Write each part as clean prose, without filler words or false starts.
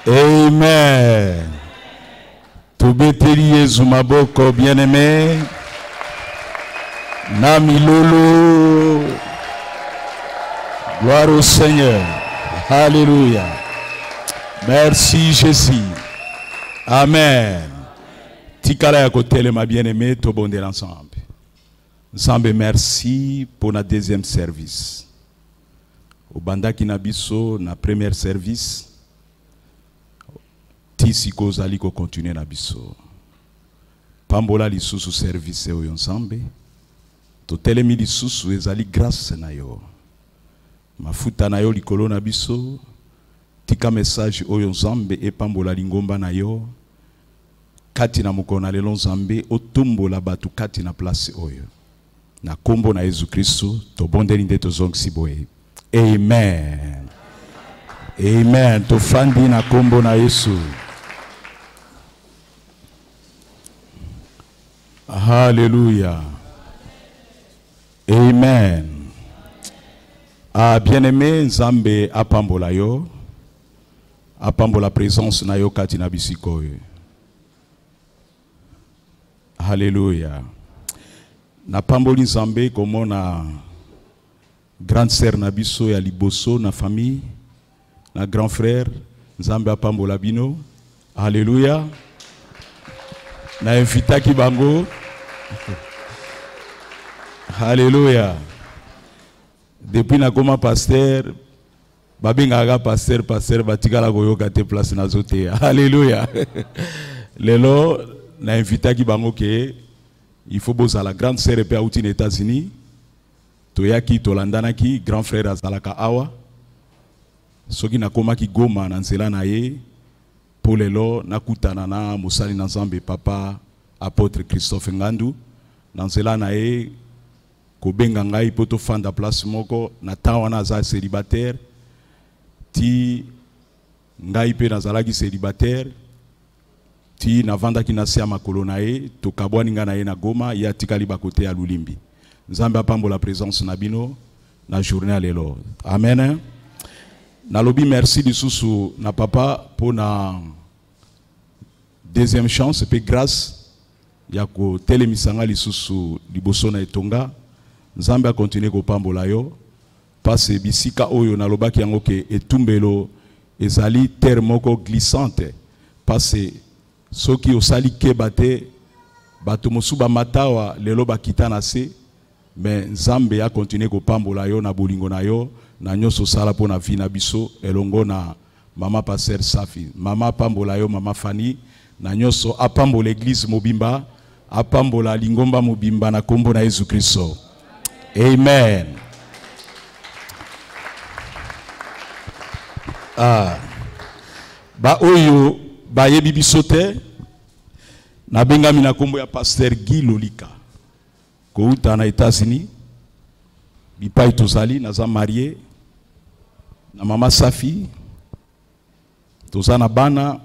Amen. Tobeteli Yesu maboko bien-aimé. Namilolo. Gloire au Seigneur. Alléluia. Merci Jésus. Amen. Tikala ya kotele ma bien-aimé, to bondel ensemble. Ensemble, merci pour notre deuxième service. Au bandaki na biso na premier service. Tisiko zali ko continuer na biso. Pambola lisusu service oyo ensemble. To telemi lisusu ezali grâce na yo. Mafuta na yo likolo na biso. Tika message oyo nzambe e pambola lingomba na yo. Kati na mukona lelo nzambe otumbola batu kati na place oyo. Na kombo na Yesu Kristo to bondeli nde tozongisi boye. Amen. Amen. To fandi na kombo na Yesu. Hallelujah. Amen. Bien-aimé nzambe apambola yo. Apambola présence na yo kati na bisiko. Hallelujah. Na pamboli nzambe komo na grande sœur na biso ya liboso na famille na grand frère nzambe apambola bino. Hallelujah. Na invitaki bango. Hallelujah. Depuis na koma pasteur babinga pasteur batikala koyoka te place na zote. Hallelujah. Lelo na invitaki bango ke il faut bosa la grande sœur pe outi aux États-Unis. Toyaki tolandanaki grand frère azalaka awa. Soki na koma ki goma na nzela na ye. Pour lelo nakutana na musali na nzambe papa apôtre Christophe Ngandu. Na nzela na ye kobenga ngai poto fanda place moko na tawana za célibataire. Ti ngai pe nazalaki célibataire. Ti navanda ki nasia makolo na ye to kabwani nga na ye na Goma ya tikali bakote ya Lulimbi. Nzambe apambola présence na bino na journée lelo. Amen. Nalobi merci lisusu na papa pour na deuxième chance et grâce ya ko telemisanga lisusu liboso na etonga. Nzambe a continuer ko pambola yo parce bisika oyo nalobaki yango ke etumbelo ezali terre moko glissante parce soki osali kebate bato mosuba matawa lelo bakita na se mais Nzambe a continuer ko pambola yo na bolingo na yo na nyoso sala pona vi na biso elongo na mama pasteur Safi mama pambola yo mama Fani na nyoso apambola l'église mobimba apambola lingomba mobimba na kombo na Yesu Kristo. Amen. Ba oyo ba yebi bisote na benga mina kombo ya pasteur Guy Lolika ko uta na États-Unis bipai tozali naza marié na mama Safi tozana bana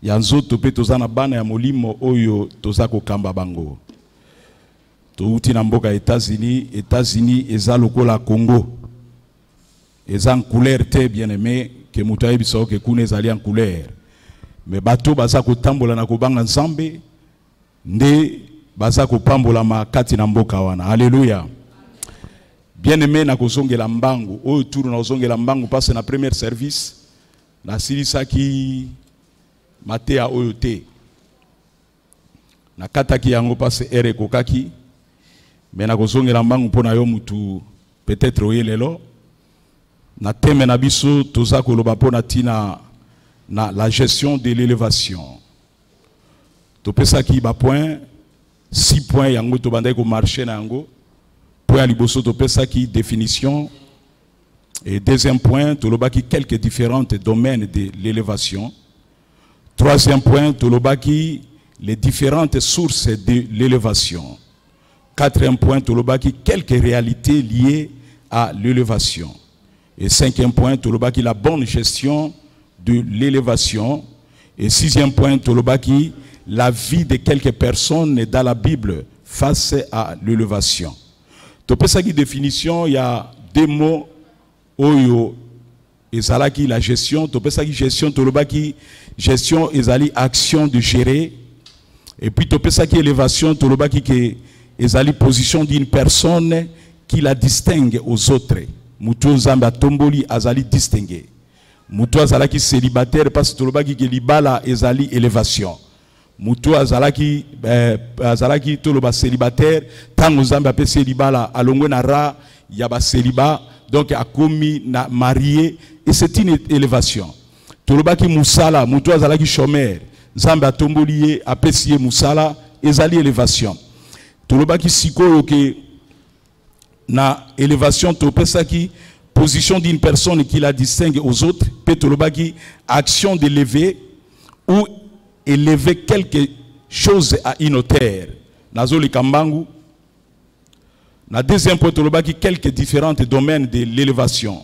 ya nzoto pe tozana bana ya molimo oyo tozako kamba bango to uti na mboka États-Unis eza lokola Congo eza en couleur te bien-aimé ke muta yebiso ke kuna ezali en couleur mais bato baza ko tambola na kobanga nzambe nde baza ko pambola makati na mboka wana. Alléluia. Bien-aimé na kozongela mbangu oyo turu na kozongela mbangu passe na premier service na silisaki matea oyo te na kataki yango passe ere kokaki mais na kozongela mbangu pona yo mutu peut-être oyelelo na teme na biso toza koloba pona tina na la gestion de l'élévation. To pesa ki ba point 6 points yango to bandai ko marcher na yango. Point liboso to pesa ki définition et deuxième point to loba ki quelques différents domaines de l'élévation. Troisième point to loba ki les différentes sources de l'élévation. Quatrième point to loba ki quelques réalités liées à l'élévation. Et cinquième point to loba ki la bonne gestion de l'élévation. Et sixième point, Tolobaki, la vie de quelques personnes dans la Bible face à l'élévation. Tu peux ça qui définition, il y a deux mots oyo ezalaki la gestion, topesaki gestion, tolobaki gestion ezali action de gérer. Et puis topesaki élévation, tolobaki que ezali position d'une personne qui la distingue aux autres. Mutu nzambe atomboli azali distingué. Mutu azalaki célibataire parce que tolobaki que libala ezali élévation. Mutu azalaki toloba célibataire tango nzambe apesi libala alongwe na ra yaba célibat donc akomi na marié et c'est une élévation. Tolobaki musala mutu azalaki chômeur nzambe atomboli apesi musala ezali élévation. Tolobaki sikoyo ke na élévation topesaki position d'une personne qui la distingue aux autres, petolobaki action d'élever ou élever quelque chose à une hauteur. Nazoli kambangu. Na deuxième point tolobaki quelques différents domaines de l'élévation.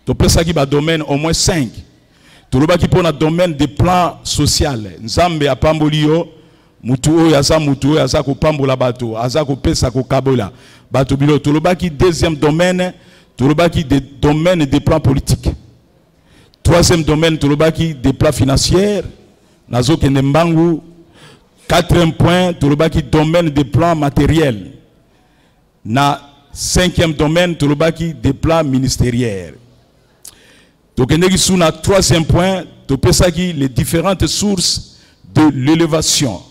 Topesaki ba domaine au moins 5. Tolobaki pour un domaine de plan social. Nzambe apambolio mutu oyo aza ko pambola bato, aza ko pesa ko kabola. Bato bilo tolobaki deuxième domaine, tolobaki des domaines de plans politiques. Troisième domaine tolobaki des plans financiers. Nazo kenembangu. Quatrième point tolobaki domaine des plans matériels. Na cinquième domaine tolobaki des plans ministériels. Tokendeki sous na troisième point topesaki les différentes sources de l'élévation.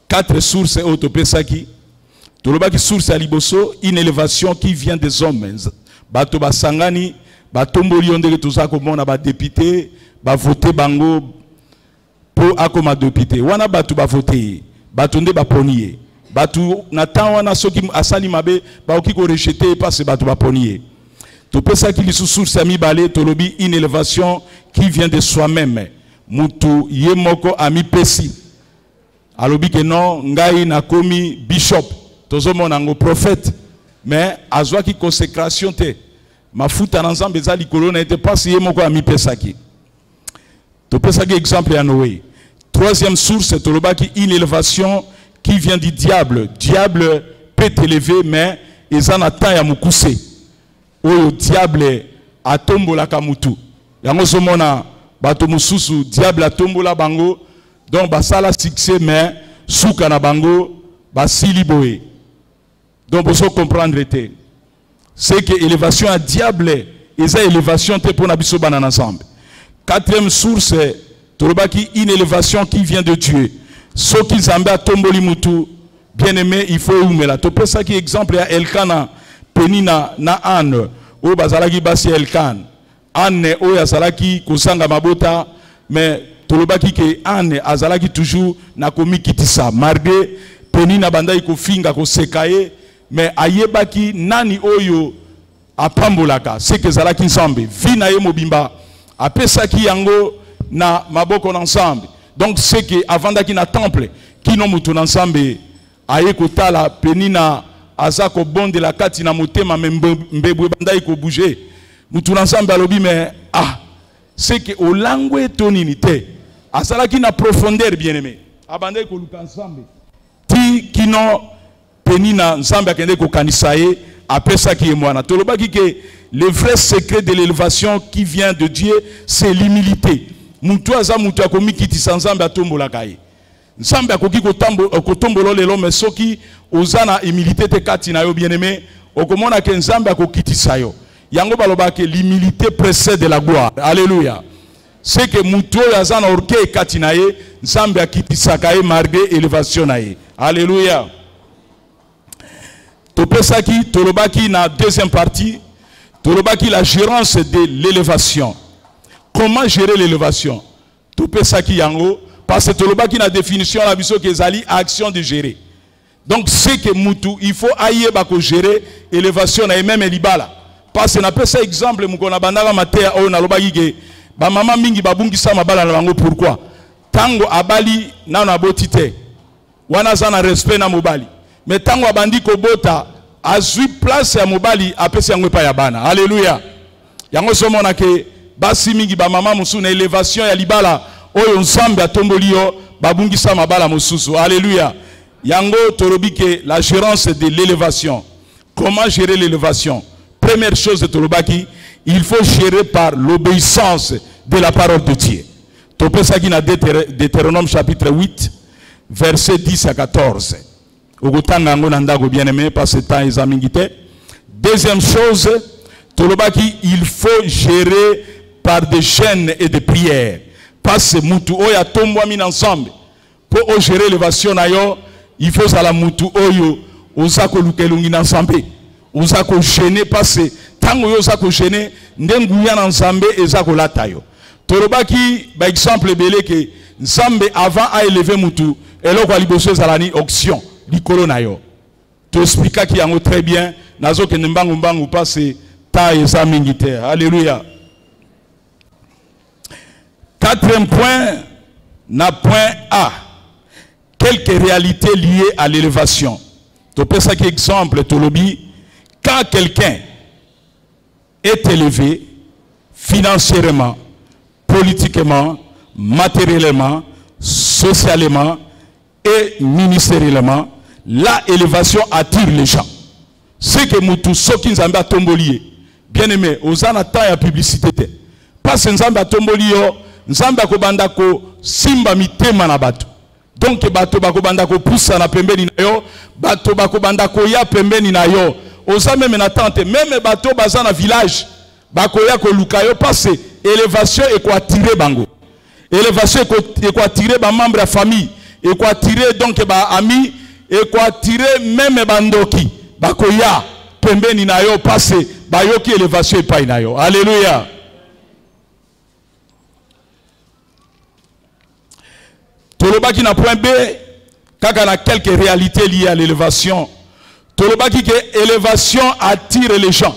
4 sources au topesaki. Tolobaki source à liboso, une élévation qui vient des hommes. Bato basangani, batomboli ondeke tozako mona ba député, ba voter bango pour akoma député. Wana batu ba voter, batu nde ba ponier. Batu natan wana soki asali mabe ba okiko rejeter parce batu ba ponier. Topesaki li source ami balé tolobi une élévation qui vient de soi-même. Mutu yemoko ami pesi. Alobi que non, ngai nakomi bishop. Tozo monango prophète. Mais azwa ki consécration te. Mafuta nanzambe eza likolo na ete pasi yemoko ami pesaki. Topesaki exemple ya Noé. Troisième source, tolobaki une élévation qui vient du diable. Diable peut élever, mais eza na temps ya mukuse. Oyo diable atombola kamutu. Yango somona bato mususu diable atombola bango. Donc basala succès mais souka na bango basili boé. Donc vous comprendre c'est que élévation à diable et ça élévation te pour nabiso banana ensemble. Quatrième source tolobaki une élévation qui vient de Dieu. Ceux qui zamba tomboli mutu bien aimé il faut umela. To pesa ki exemple ya Elkana Penina na Anne o bazalaki basi Elkan. Anne o yazalaki kusanga mabota mais tolobaki ke Anne azalaki toujours na komi kitisa marde Penina bandai ko finga ko sekaye mais ayebaki nani oyo apambolaka c'est que zalaki nsambe vina ye mobimba apesaki yango na maboko ensemble donc c'est que avant daki na temple kino mutu ensemble aye ko tala Penina azako bonde la kati na motema mbebwe bandai ko bouger mutu ensemble alobi mais c'est que au langue toninité asalaki na profondeur bien aimé abandai ko luka ensemble ti kino Penina nzambe akende ko kanisa ye apesa ki mwana tolobaki que le vrai secret de l'élévation qui vient de Dieu c'est l'humilité. Mutu aza mutu akomi kitisa nzambe atombola kai. Nzambe akoki ko tombola lelo mais soki ozana humilité te kati na yo bien aimé okomona ke nzambe akokitisa yo. Yango baloba que l'humilité précède la gloire. Alléluia. C'est que mutu azana orgueil kati na ye nzambe akitisa kai marge élévation na ye. Alléluia. Topesaki tolobaki na deuxième partie tolobaki la gérance de l'élévation. Comment gérer l'élévation? Topesaki yango parce que tolobaki na définition la biso ke zali action de gérer. Donc c'est que mutu il faut ayeba ko gérer élévation na même libala. Parce que na pesa exemple mukona bandaka matea o na lobaki ke ba mama mingi babungisa mabala na bango pourquoi? Tango abali na na botite. Wana zana respect na mobali. Mais tango abandi ko bota azui place ya mobali apesi yango pa ya bana. Alléluia. Yango somona ke basi mingi ba mama musu na élévation ya libala oyo nzambe atomboli yo babungisa mabala mususu. Alléluia. Yango torobike la gérance de l'élévation. Comment gérer l'élévation? Première chose de torobaki, il faut gérer par l'obéissance de la parole de Dieu. Topé ça qui na Deutéronome chapitre 8, verset 10 à 14. Bien aimé, parce que temps est amingité. Deuxième chose, il faut gérer par des jeûnes et des prières. Parce que mutu oya tombo min ensemble. Pour gérer l'élévation il faut à la mutu oyo osako lukelungi ensemble. Osako gêner parce que tant oyo osako gêner ndenguya ensemble ezako latayo. Tolobaki par exemple belé que Nzambe avant à élever mutu eloko liboso zalani auction likolo na yo. Tu expliques qui yango très bien nazo ke mbangu mbangu passe ta eza mingite. Alléluia. Quatrième point, na point A. Quelques réalités liées à l'élévation. Tu peux ça qui exemple, Tolobi, quand quelqu'un est élevé financièrement, politiquement, matériellement, socialement et ministériellement, la élévation attire les gens. C'est que Moutou Sokin Zamba Tombolié, bien aimé, aux anata ya publicité. Parce que Zamba Tombolio, Nzamba ko bandako simba mitema na bato. Donc bato bako bandako poussa na pembeni na yo, bato bako bandako ya pembeni na yo. Oza même na tante, même bato baza na village, bako ya ko luka yo parce élévation et ko attirer bango. Élévation et ko attirer ba membre de famille, et ko attirer donc ba ami, et ko attirer même bandoki. Bako ya pembeni na yo parce ba yo ki élévation et pa na yo. Alléluia. Tolobaki na point B, kaka na quelques réalités liées à l'élévation. Tolobaki que élévation attire les gens.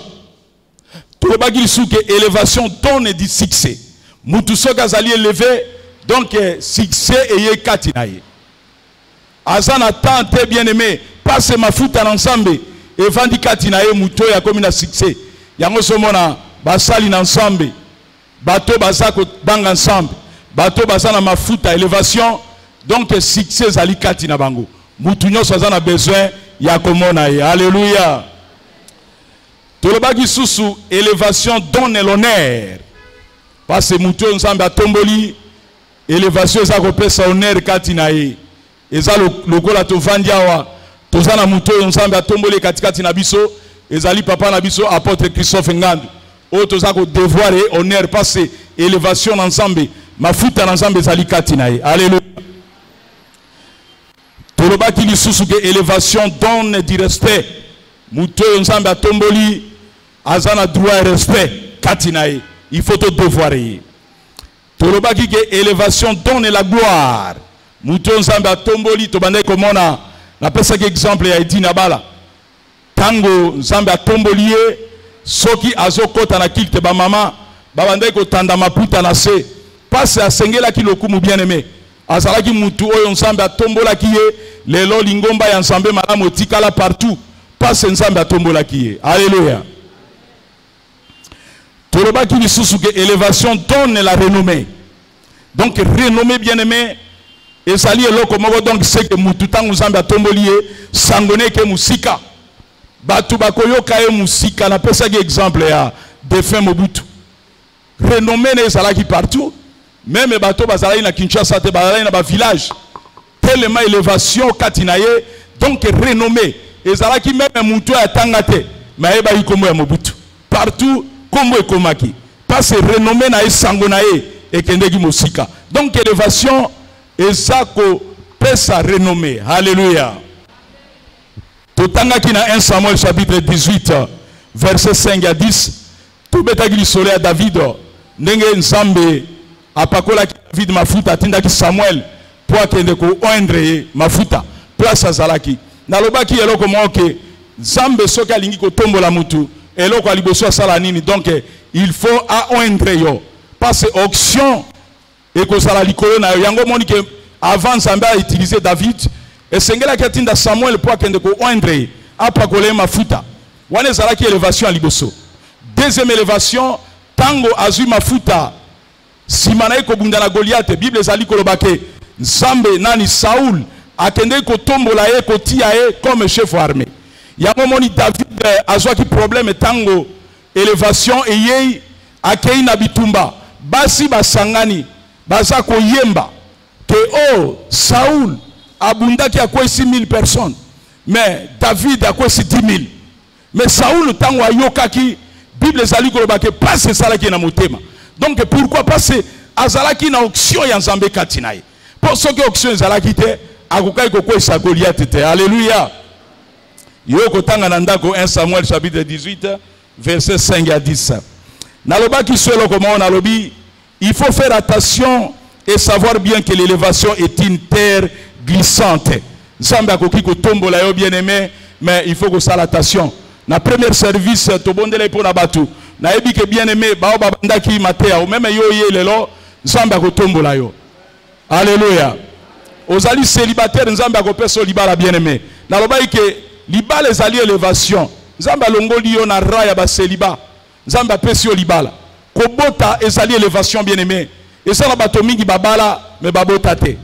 Tolobaki sou que élévation donne du succès. Moutou soka zali élevé, donc succès et katinaye. Azana tante bien aimé, passe ma foute en ensemble et vandi katinaye moutou ya comme na succès. Yango somona basali ensemble, bateau bazako bang ensemble, bateau bazana ma foute à élévation. Donc, succès zali kati na bango. Moutounyo sazana besoin ya komona ye. Alléluia. Tolobaki susu élévation donne l'honneur. Parce que moutounyo nzambe tomboli élévation za kopesa honneur kati na ye. Eza lokola tovandiawa. Tozana moutounyo nzambe tomboli kati na biso. Ezali papa na biso apôtre Christophe Ngandu. O toza ko devoir et honneur parce que élévation ensemble. Mafuta ensemble ezali kati na ye. Alléluia. Tolobaki lisusu ke élévation donne du respect. Muto nzambe atomboli azana droit et respect katinae. Il faut te devoir. Tolobaki ke élévation donne la gloire. Muto nzambe atomboli tobande komona na pesa ke exemple ya Edina Bala. Tango nzambe atomboli soki azokota na kilte ba mama babande ko tanda maputa na se. Passe à sengela ki lokumu bien aimé. Azalaki mutu oyo nzambe atombola kiye lelo lingomba ya nzambe malamu tikala partout passe nzambe atombola kiye. Alléluia. Tolobaki lisusu ke élévation donne la renommée. Donc renommée bien aimé ezali eloko moko donc c'est que mutu tangu nzambe atomboli sangone ke musika batu bakoyoka e musika na pesa ki exemple ya défunt Mobutu. Renommée ne ezalaki partout. Même bateau bazalaki na Kinshasa te bazalaki na ba village tellement élévation katinaye donc renommé ezalaki même mutu ya tangate maeba ikomo ya Mobutu partout kombo ekomaki parce renommé na esango na ye ekendeki mosika donc élévation ezako pesa renommé. Alléluia. Totangaki na 1 Samuel chapitre 18 verset 5 à 10 tobetaki lisolo ya David ndenge nzambe apakola David mafuta atindaki Samuel pour akende ko oindre mafuta place azalaki nalobaki eloko moke nzambe soki alingi ko tombola mutu eloko aliboso asala nini donc il faut a oindre yo parce auction et ko sala likolo na yango moni ke avant nzambe a utiliser David et sengela ki atinda Samuel pour akende ko oindre apakola mafuta wana ezalaki élévation aliboso. Deuxième élévation tango azui mafuta simana eko bunda na Goliath Bible ezali kolobake nzambe nani Saul akende ko tombola ye ko tia ye comme chef armé yango moni David azwaki problème tango élévation eyei akei na bitumba basi basangani baza koyemba que oh Saoul abundaki akwesi 1000 personnes mais David akwesi 10 000 mais Saoul tango ayokaki Bible ezali koloba ke passe ezalaki na motema donc pourquoi passe azalaki na option ya Nzambe kati na ye pour ce que option ezalaki te akokai kokwesa Goliath te. Alléluia. Yoko tanga na ndako 1 Samuel chapitre 18 verset 5 à 10. Naloba ki solo comment nalobi il faut faire attention et savoir bien que l'élévation est une terre glissante. Nzambe akoki ko tombola yo bien-aimé mais il faut que ça attention. Na premier service to bondele pour na batu. Na ebi ke bien-aimé ba babandaki matea ou même yo ye lelo Nzambe ko tombola yo. Alléluia. Ozali célibataire Nzambe akopesa libala bien-aimé. Naloba ke libala ezali élévation. Nzambe longoli yo na raya ba célibat. Nzambe apesi yo libala. Kobota ezali élévation bien-aimé. Et ça la bato mingi babala me babota te.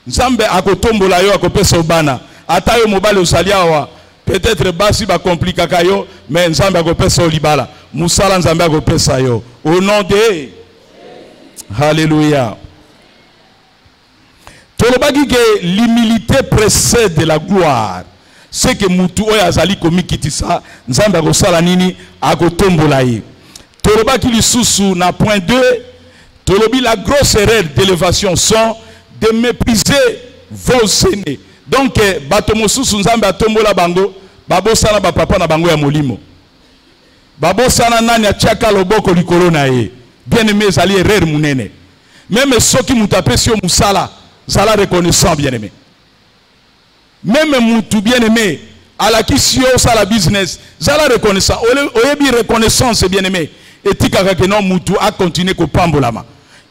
Nzambe akotombola yo akopesa obana. Ata yo mobali osali awa peut-être basi ba complica kayo mais Nzambe akopesa yo libala. Musala Nzambe akopesa yo. Au nom de Alléluia. Tolobaki que l'humilité précède la gloire. C'est que mutu oyo azali komikitisa Nzambe akosala nini akotombola ye. Tolobaki lisusu na point 2 tolobi la grosse erreur d'élévation sont de mépriser vos aînés. Donc bato mosusu Nzambe atombola bango babosana ba papa na bango ya molimo. Babosana nani atiaka loboko likolo na ye. Bien-aimé ezali erreur munene. Même soki mutu apesi yo musala zala reconnaissant bien-aimé. Même mutu bien-aimé alakisi yo sala business zala reconnaissant. Oyebi reconnaissance bien-aimé. Etika kake non mutu a continuer ko pambolama.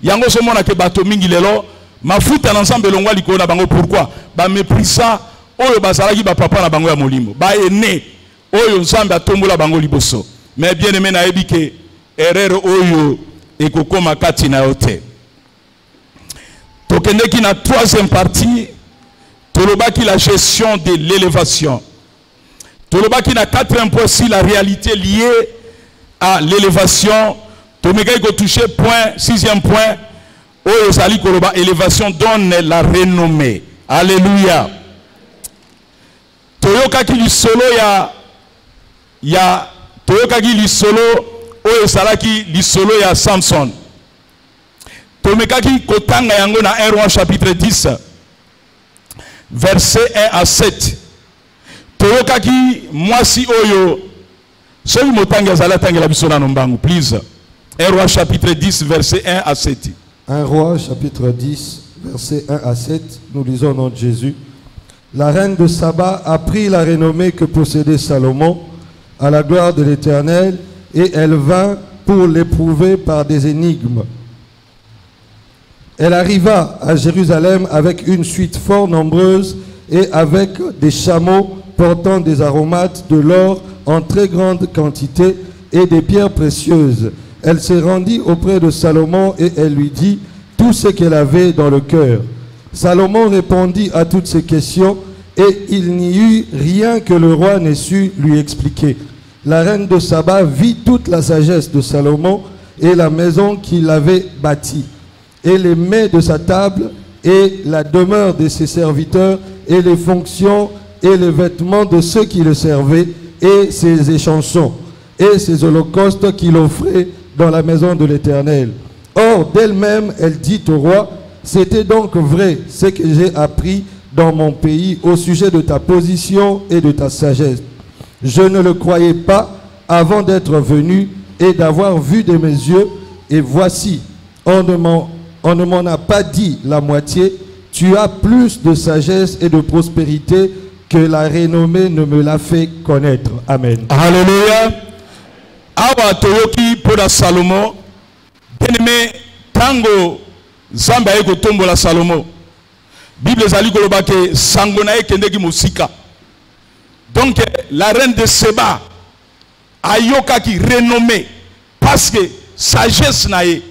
Yango so mona ke bato mingi lelo mafuta na Nzambe longwa likolo na bango pourquoi? Ba méprisa oyo bazalaki ba papa na bango ya molimo. Ba ene oyo Nzambe atombola bango liboso. Mais bien-aimé na yebi ke erreur oyo ekokoma kati na yote. Tokendeki na troisième partie tolobaki la gestion de l'élévation. Tolobaki na quatrième point si la réalité liée à l'élévation. Tomeka ko toucher point sixième point oyo zali koloba élévation donne la renommée. Alléluia. Toyokaki lisolo ya toyokaki lisolo oyo salaki lisolo ya Samson. Tomekaki kotanga yango na 1 Roi chapitre 10 verset 1 à 7. Toyokaki mwasi oyo soki motangi azala tangela biso na nombangu please. 1 Roi chapitre 10 verset 1 à 7. 1 Roi chapitre 10 verset 1 à 7. Nous lisons au nom de Jésus. La reine de Saba a pris la renommée que possédait Salomon à la gloire de l'Éternel et elle vint pour l'éprouver par des énigmes. Elle arriva à Jérusalem avec une suite fort nombreuse et avec des chameaux portant des aromates, de l'or en très grande quantité et des pierres précieuses. Elle se rendit auprès de Salomon et elle lui dit tout ce qu'elle avait dans le cœur. Salomon répondit à toutes ces questions et il n'y eut rien que le roi n'ait su lui expliquer. La reine de Saba vit toute la sagesse de Salomon et la maison qu'il avait bâtie, et les mets de sa table, et la demeure de ses serviteurs, et les fonctions et les vêtements de ceux qui le servaient, et ses échansons, et ses holocaustes qu'il offrait dans la maison de l'Éternel. Or, d'elle-même, elle dit au roi, c'était donc vrai ce que j'ai appris dans mon pays au sujet de ta position et de ta sagesse. Je ne le croyais pas avant d'être venu et d'avoir vu de mes yeux, et voici, on ne m'en a pas dit la moitié. Tu as plus de sagesse et de prospérité que la renommée ne me l'a fait connaître. Amen. Alléluia. Awa toyoki poda Salomo. Bien-aimé, tango Zamba eko tombo la Salomo. Bible zali koloba ke sangona ekendeki musika. Donc la reine de Seba ayoka ki renommée parce que sagesse nae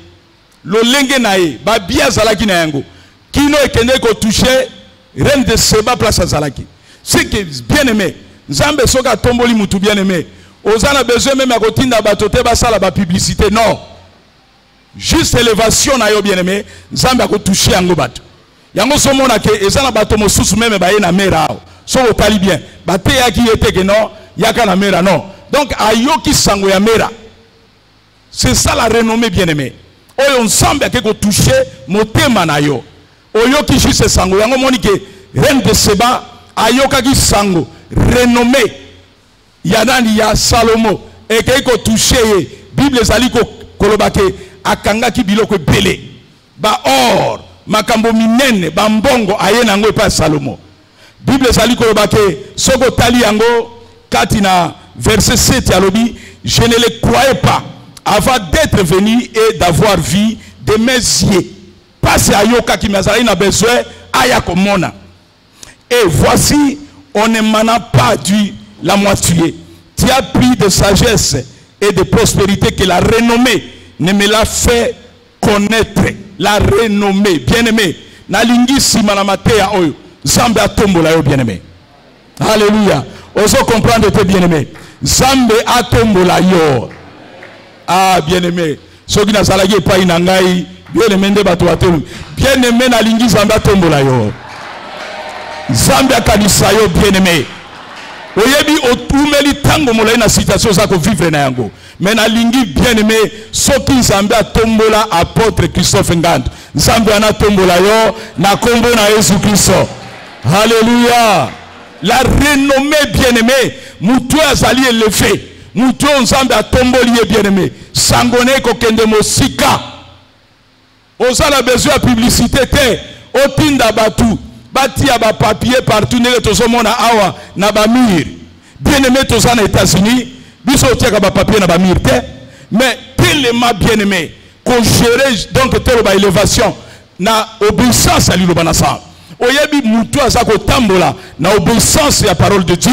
lo lenge nae ba bia zalaki na yango kino ekende ko toucher reine de Seba place azalaki. C'est que bien aimé Nzambe soka tomboli mutu bien aimé Aux a besoin même à kotinda batote basala ba publicité non. Juste élévation na yo bien-aimé, Nzambe a touché yango bato. Yango so mona ke ezana bato mosusu même ba ye na mera. So otali bien. Bate ya ki ete ke non, yaka na mera non. Donc ayoki sango ya mera. C'est ça la renommée bien-aimé. Oyo Nzambe a ke touché motema na yo. Oyoki juste sango yango moni ke reine de Seba ayoka ki sango renommée. Yanani ya Salomo et que touché Bible ezali ko kolobake akanga ki biloko belé ba or makambo minene ba mbongo ayena ngo pa Salomo. Bible ezali kolobake soko tali yango katina verset 7 alobi je ne le croyais pas avant d'être venu et d'avoir vu de mes yeux. Passe ayoka ki mazali na besoin aya komona. Et voici on ne m'en a pas dit la moitié. Tu as pris de sagesse et de prospérité que la renommée ne me l'a fait connaître. La renommée, bien-aimé. Nalingi simanamatea oyo. Zambe atombola yo bien-aimé. Alléluia. Oso comprendre tes bien-aimé. Zambe atombola yo. Ah bien-aimé. Soki na salagi pa inangai. Bien-aimé nde bato atombola. Bien-aimé nalingi zambe atombola yo. Zambe akanisa yo bien-aimé. Oyebi otumeli tango molai na situation za ko vivre na yango. Mais na lingi bien-aimé soki Nzambe atombola apôtre Christophe Ngand. Nzambe ana tombola yo na kombo na Yesu Kristo. Alléluia. La renommée bien-aimé, mutu azali élevé. Mutu Nzambe atomboli bien-aimé. Sangone ko kende mosika. Ozala besoin de publicité te. Otinda batu. Bati ya ba papier partout nele tozomona awa na ba mur. Bien-aimé toza na États-Unis, biso tiaka ba papier na ba mur te. Mais tellement bien-aimé qu'on gérer donc telle ba élévation na obéissance à l'ilobana sa. Oyebi mutu azako tambola na obéissance à parole de Dieu.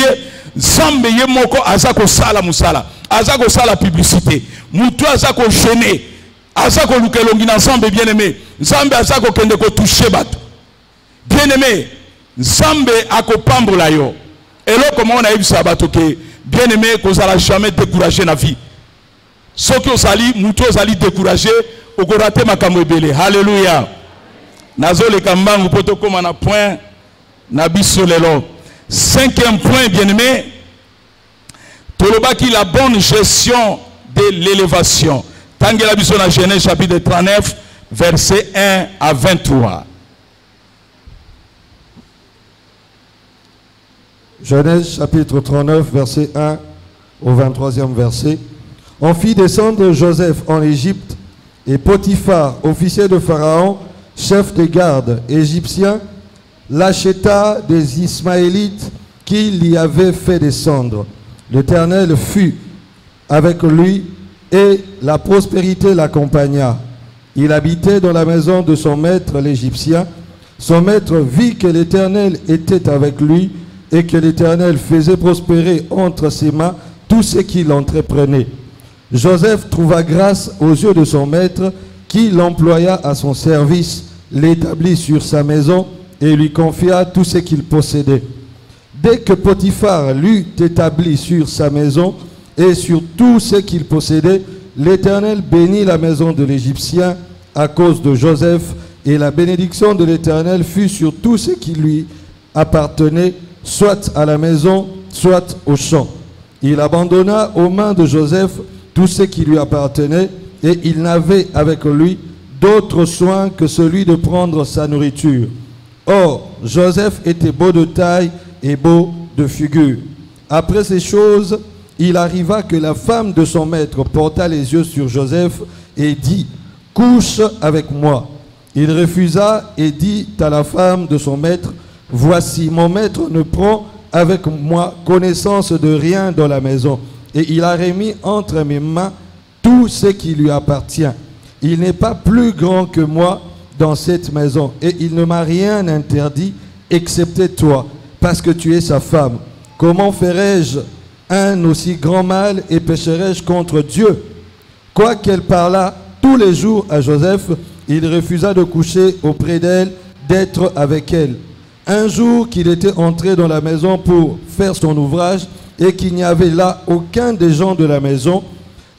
Nzambe ye moko azako sala musala, azako sala publicité. Mutu azako gêner, azako lukelongi na Nzambe bien-aimé. Nzambe azako kende ko toucher bato. Bien-aimé, Nzambe akopambola yo. Et là, comment on a eu ça, bien-aimé, qu'on n'allait jamais décourager la vie. Ce qui os allé, moutou os allé décourager, au korate makambo ebele. Alléluia. Nazo le kambangu poto comme on a point, nabiso lelo. 5e point, bien-aimé, tolobaki la bonne gestion de l'élévation. Tangela biso na Genèse chapitre 39, verset 1 à 23. Genèse chapitre 39, verset 1 au 23e verset. On fit descendre Joseph en Égypte et Potiphar, officier de Pharaon, chef des gardes égyptiens, l'acheta des Ismaélites qui l'y avaient fait descendre. L'Éternel fut avec lui et la prospérité l'accompagna. Il habitait dans la maison de son maître l'Égyptien. Son maître vit que l'Éternel était avec lui et que l'Éternel faisait prospérer entre ses mains tout ce qu'il entreprenait. Joseph trouva grâce aux yeux de son maître qui l'employa à son service, l'établit sur sa maison et lui confia tout ce qu'il possédait. Dès que Potiphar l'eut établi sur sa maison et sur tout ce qu'il possédait, l'Éternel bénit la maison de l'Égyptien à cause de Joseph, et la bénédiction de l'Éternel fut sur tout ce qui lui appartenait, soit à la maison, soit au champ. Il abandonna aux mains de Joseph tout ce qui lui appartenait, et il n'avait avec lui d'autre soin que celui de prendre sa nourriture. Or, Joseph était beau de taille et beau de figure. Après ces choses, il arriva que la femme de son maître porta les yeux sur Joseph et dit « Couche avec moi ». Il refusa et dit à la femme de son maître « Voici, mon maître ne prend avec moi connaissance de rien dans la maison, et il a remis entre mes mains tout ce qui lui appartient. Il n'est pas plus grand que moi dans cette maison, et il ne m'a rien interdit, excepté toi, parce que tu es sa femme. Comment ferais-je un aussi grand mal et pécherais-je contre Dieu ?» Quoiqu'elle parlât tous les jours à Joseph, il refusa de coucher auprès d'elle, d'être avec elle. Un jour qu'il était entré dans la maison pour faire son ouvrage, et qu'il n'y avait là aucun des gens de la maison,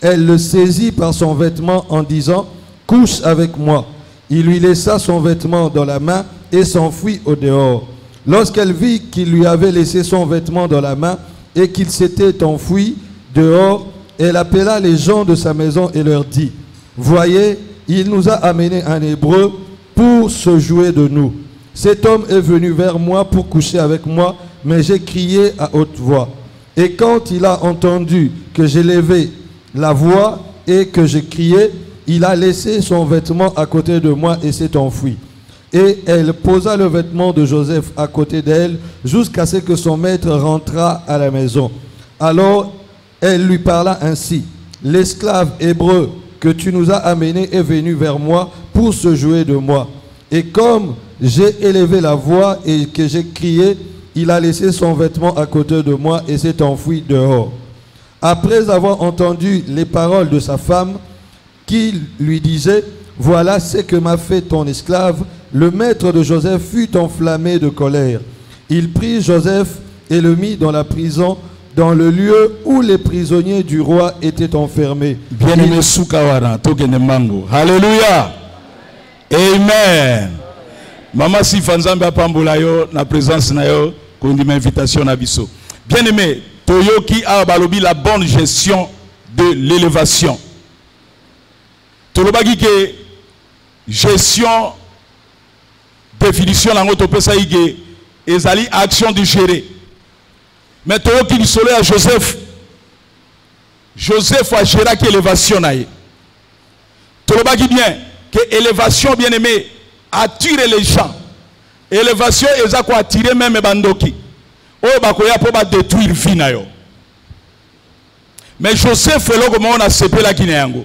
elle le saisit par son vêtement en disant « Couche avec moi ». Il lui laissa son vêtement dans la main et s'enfuit au dehors. Lorsqu'elle vit qu'il lui avait laissé son vêtement dans la main et qu'il s'était enfui dehors, elle appela les gens de sa maison et leur dit « Voyez, il nous a amené un Hébreu pour se jouer de nous. Cet homme est venu vers moi pour coucher avec moi, mais j'ai crié à haute voix. Et quand il a entendu que j'ai levé la voix et que j'ai crié, il a laissé son vêtement à côté de moi et s'est enfui. Et elle posa le vêtement de Joseph à côté d'elle jusqu'à ce que son maître rentrât à la maison. Alors elle lui parla ainsi. L'esclave hébreu que tu nous as amené est venu vers moi pour se jouer de moi. Et comme j'ai élevé la voix et que j'ai crié, il a laissé son vêtement à côté de moi et s'est enfui dehors. Après avoir entendu les paroles de sa femme, qui lui disait, voilà ce que m'a fait ton esclave, le maître de Joseph fut enflammé de colère. Il prit Joseph et le mit dans la prison, dans le lieu où les prisonniers du roi étaient enfermés. Bien-aimé Soukawara, Tokene Mango. Alléluia. Amen. Mama Sifanzambe apambola yo na présence na yo kondima invitation na biso. Bien-aimé, Toyoki a balobi la bonne gestion de l'élévation. Tolobaki ke gestion définition la ngoto pesa ige ezali action de gérer. Mais Toyoki di solo à Joseph. Joseph a géré qui élévation naïe. Tolobaki bien que élévation bien-aimé attire les gens. Élévation eza ko attirer même bandoki. Oyo bakoya po ba détruire vie na yo. Mais Joseph eloko mo na sepela kine yango.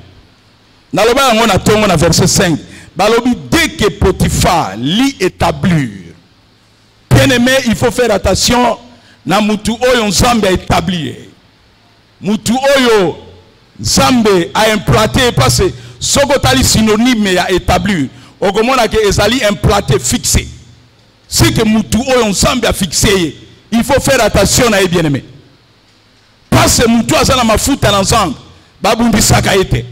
Naloba yango na tongo na verset 5. Balobi dès que Potiphar l'y établir. Bien-aimé, il faut faire attention na mutu oyo Nzambe a établi. Mutu oyo Nzambe a implanté parce que sokotali synonyme ya établir. Okomona ke ezali implanté fixé. C'est que mutu oyo Nzambe a fixé. Il faut faire attention na bien-aimé. Parce que mutu azana mafuta na Nzambe babundisaka ete.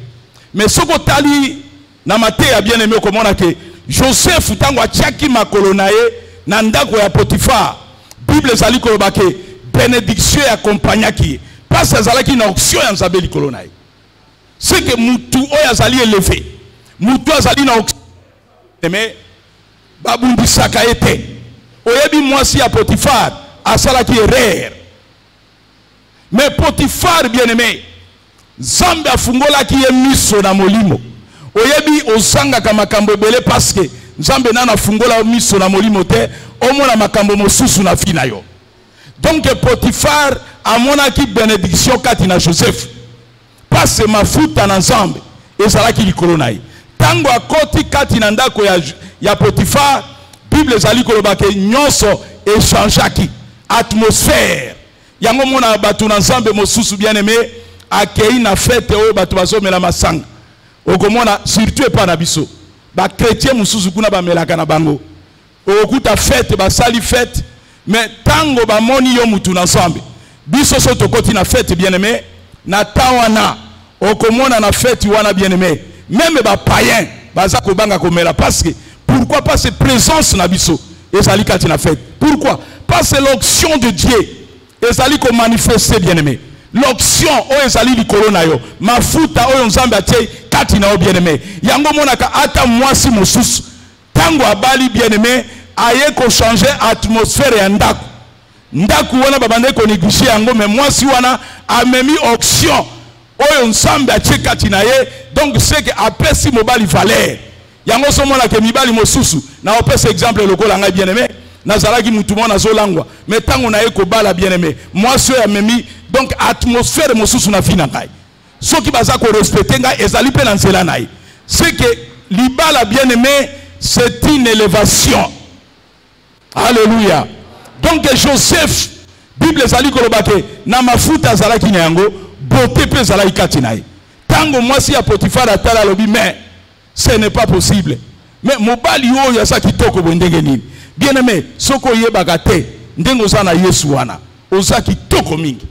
Mais sokotali na mate ya bien-aimé okomona ke Joseph tango atiaki makolo na ye na ndako ya Potiphar. Bible ezali koloba ke bénédiction accompagnaki. Parce que ezalaki na option ya Nzambe likolo na ye. C'est que mutu oyo azali élevé. Mutu azali na option mais babundisaka ete. Oyebi mwasi ya Potiphar asalaki erreur. Mais Potiphar bien-aimé Nzambe afungolaki ye miso na molimo. Oyebi ozanga ka makambo ebele parce que Nzambe nana afungola miso na molimo te omona makambo mosusu na fina yo. Donc Potiphar amonaki bénédiction kati na Joseph. Parce que mafuta na Nzambe ezalaki likolo na ye. Tango akoti kati na ndako ya Potiphar, Bible ezali koloba ke nyonso échangeaki atmosphère. Yango mona batu na Nzambe mosusu bien-aimé akei na fête oyo batu bazomela masanga. Okomona surtout pas na biso. Ba chrétien mosusu kuna ba melaka na bango. Okuta fête ba sali fête mais tango ba moni yo mutu na Nzambe. Biso so tokoti na fête bien-aimé na tawana okomona na fête wana bien-aimé. Même ba païen baza ko banga komela parce que pourquoi pas cette présence na biso ezali kati na fête. Pourquoi? Parce que l'onction de Dieu ezali ko manifester bien-aimé. L'onction o ezali likolo na yo mafuta oyo Nzambe atie kati na yo bien-aimé. Yango monaka ata mwasi mosusu tango abali bien-aimé aye ko changer atmosphère ya ndako. Ndako wana babande ko négliger yango mais mwasi wana amemi onction oyo Nzambe atie kati na ye. Donc c'est que apesi mobali valeur. Yango somona ke mibali mosusu na opesa exemple lokola ngai bien-aimé nazalaki mutu mona zolangwa mais tango na ye ko bala bien-aimé mwasi oyo amemi donc atmosphère mosusu na fina ngai. Soki baza ko respecter ngai ezali pe na nzela na ye. C'est que libala bien-aimé c'est une élévation. Alléluia. Donc Joseph Bible ezali koloba ke na mafuta azalaki na yango beauté pe ezalaki kati na ye. Tango mwasi ya Potiphar atala lobi mais ce n'est pas possible. Mais mobali oyo yasa kitoko bondenge nini. Bien-aimé, soko yebaka te ndengo za na Yesu wana. Oza kitoko mingi.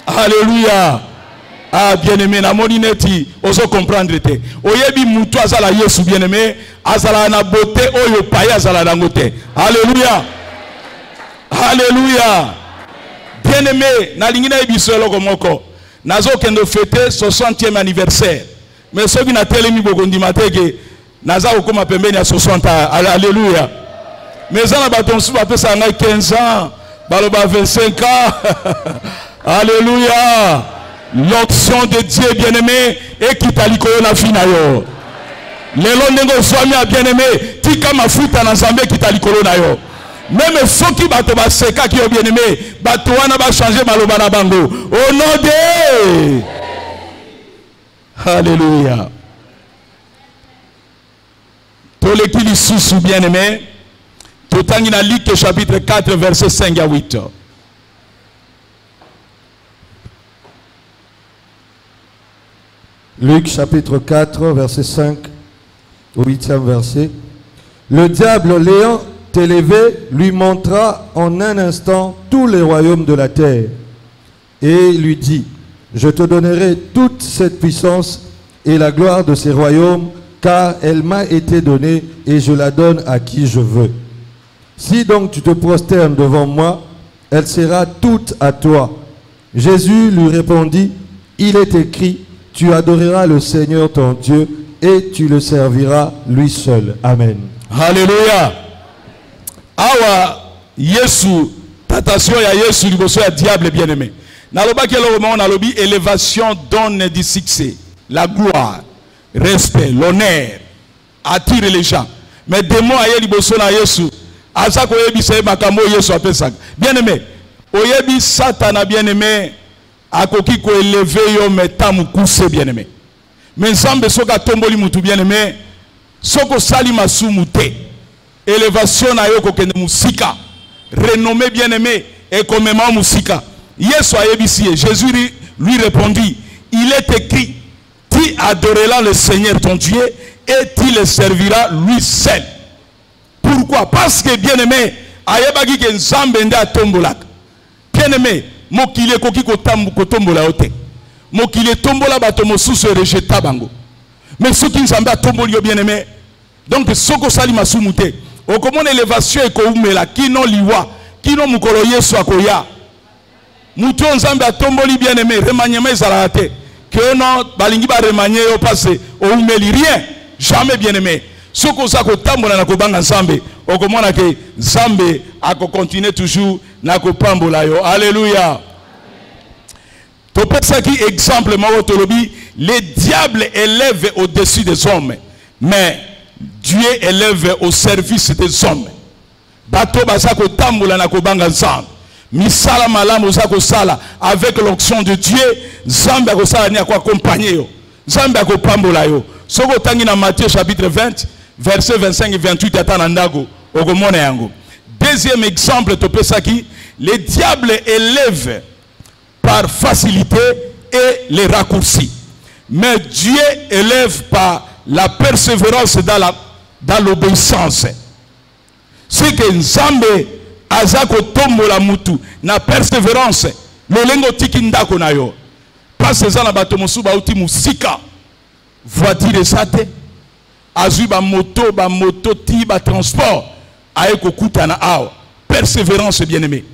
Alléluia. Ah, bien-aimé, na monineti, oso comprendre te. Oyebi mutu azala Yesu bien-aimé, azala na beauté oyo paye azala dangote. Alléluia. Alléluia. Bien-aimé, na lingina ebiso eloko moko. Nazo kendo fêter 60e anniversaire. Mais ceux qui na telemi bokondi mateke, naza okoma pembeni ya 60 ans. Alléluia. Mais ça na baton sou bape sa ngai 15 ans, baloba 25 ans. Alléluia. L'option de Dieu bien-aimé et qui t'a likolo na finayo. Lelo ndenge swami a bien-aimé, tika mafuta na Nzambe qui t'a likolo na yo. Même ceux qui bato ba seka qui ont bien-aimé, bato wana ba changer maloba na bango. Au nom de Alléluia. Toleki lisusu bien-aimé. Totangi na Luc chapitre 4 verset 5 à 8. Luc chapitre 4, verset 5 au 8e verset. Le diable l'ayant élevé lui montra en un instant tous les royaumes de la terre et lui dit, je te donnerai toute cette puissance et la gloire de ces royaumes, car elle m'a été donnée et je la donne à qui je veux. Si donc tu te prosternes devant moi, elle sera toute à toi. Jésus lui répondit, il est écrit, tu adoreras le Seigneur ton Dieu et tu le serviras lui seul. Amen. Alléluia. Awa Yesu, tatation ya Yesu liboso ya diable bien-aimé. Naloba ke lo moment nalobi élévation donne du succès, la gloire, respect, l'honneur, attire les gens. Mais démon aye liboso na Yesu, asa ko yebi se makambo Yesu apesa. Bien-aimé, oyebi Satan bien-aimé akoki ko élever yo metamu kuse bien-aimé. Mais Nzambe soka tomboli mutu bien-aimé, soko sali masumu te. Élévation na yo kokende musika. Renommé bien-aimé et commément musika. Yesu ayebisi, Jésus lui répondit, il est écrit, tu adoreras le Seigneur ton Dieu et tu le serviras lui seul. Pourquoi? Parce que bien-aimé, ayebaki ke Nzambe nde atombolaka. Bien-aimé, mokile koki kotombola ote. Mokile tombola bato mosusu rejeta bango. Mais soki Nzambe atomboli yo bien-aimé, donc soko sali masumu te. Okomona élévation ekoumela kino liwa, kino mukolo Yesu akoya. Mutu Nzambe atomboli bien-aimé, remaniement ezala te. Que non balingi ba remanier yo passe oumeli rien, jamais bien-aimé. Soko sako tambola na kobanga Nzambe, okomona ke Nzambe ako continuer toujours na kopambola yo. Alléluia. Topesa ki exemple mako tolobi, les diables élèvent au-dessus des hommes, mais Dieu élève au service des hommes. Bato basako tambola na kobanga Nzambe. Misala malamu zako sala avec l'onction de Dieu, Nzambe ako sala ni ako accompagner yo. Nzambe ako pambola yo. Soko tangi na Matthieu chapitre 20 verset 25 et 28 atana ndago okomona yango. Deuxième exemple topesa ki, les diables élèvent par facilité et les raccourcis. Mais Dieu élève par la persévérance dans l'obéissance. C'est que Nzambe azako tombola mutu na persévérance lolengo tiki ndako na yo. Parce que na bato mosu ba uti musika voiture esate azui ba moto ti ba transport aeko kutana awa persévérance bien-aimé.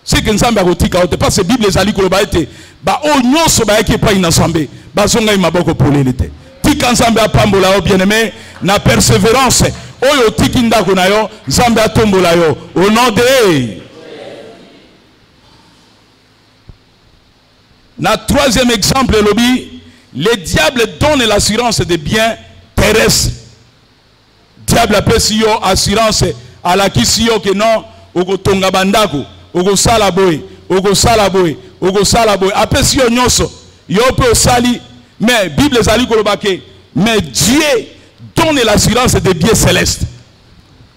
C'est que Nzambe akotika ote parce que Bible ezali koloba ete ba o nyonso ba yaki pa ina Nzambe bazonga maboko polele te. Tika Nzambe apambola o bien-aimé na persévérance oyo tiki ndako na yo Nzambe atombola yo au nom de na troisième exemple lobi, les diables donnent l'assurance des biens terrestres. Diable appelle si yo assurance à la kisi yo que non oko tonga bandako oko sala boy oko sala boy oko sala boy appelle si yo nyonso yo pe sali. Mais Bible ezali kolobake, mais Dieu donne l'assurance des biens célestes.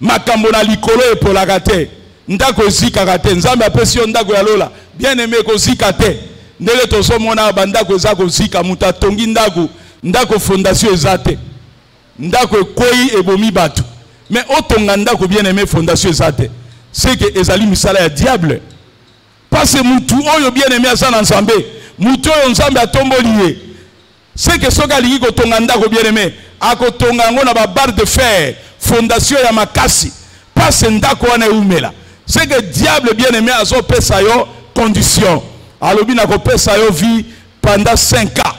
Makambo na likolo e polaka te ndako zika te. Nzambe apesi yo ndako ya lola bien-aimé ko zika te. Ndele tozomona bandako ezako zika muta tongi ndako fondation ezate ndako ekoyi ebomi bato. Mais otonga ndako bien-aimé fondation ezate, c'est que ezali misala ya diable. Parce que mutu oyo bien-aimé asa na Nzambe muto yo nzambe atomboli. C'est que soka lingi ko tonga ndako bien aimé, akotonga ngo na ba barre de fer, fondation ya makasi. Pas ndako wana umela. C'est que diable bien aimé azo pesa yo condition. Alobi na ko pesa yo vie pendant 5 ans.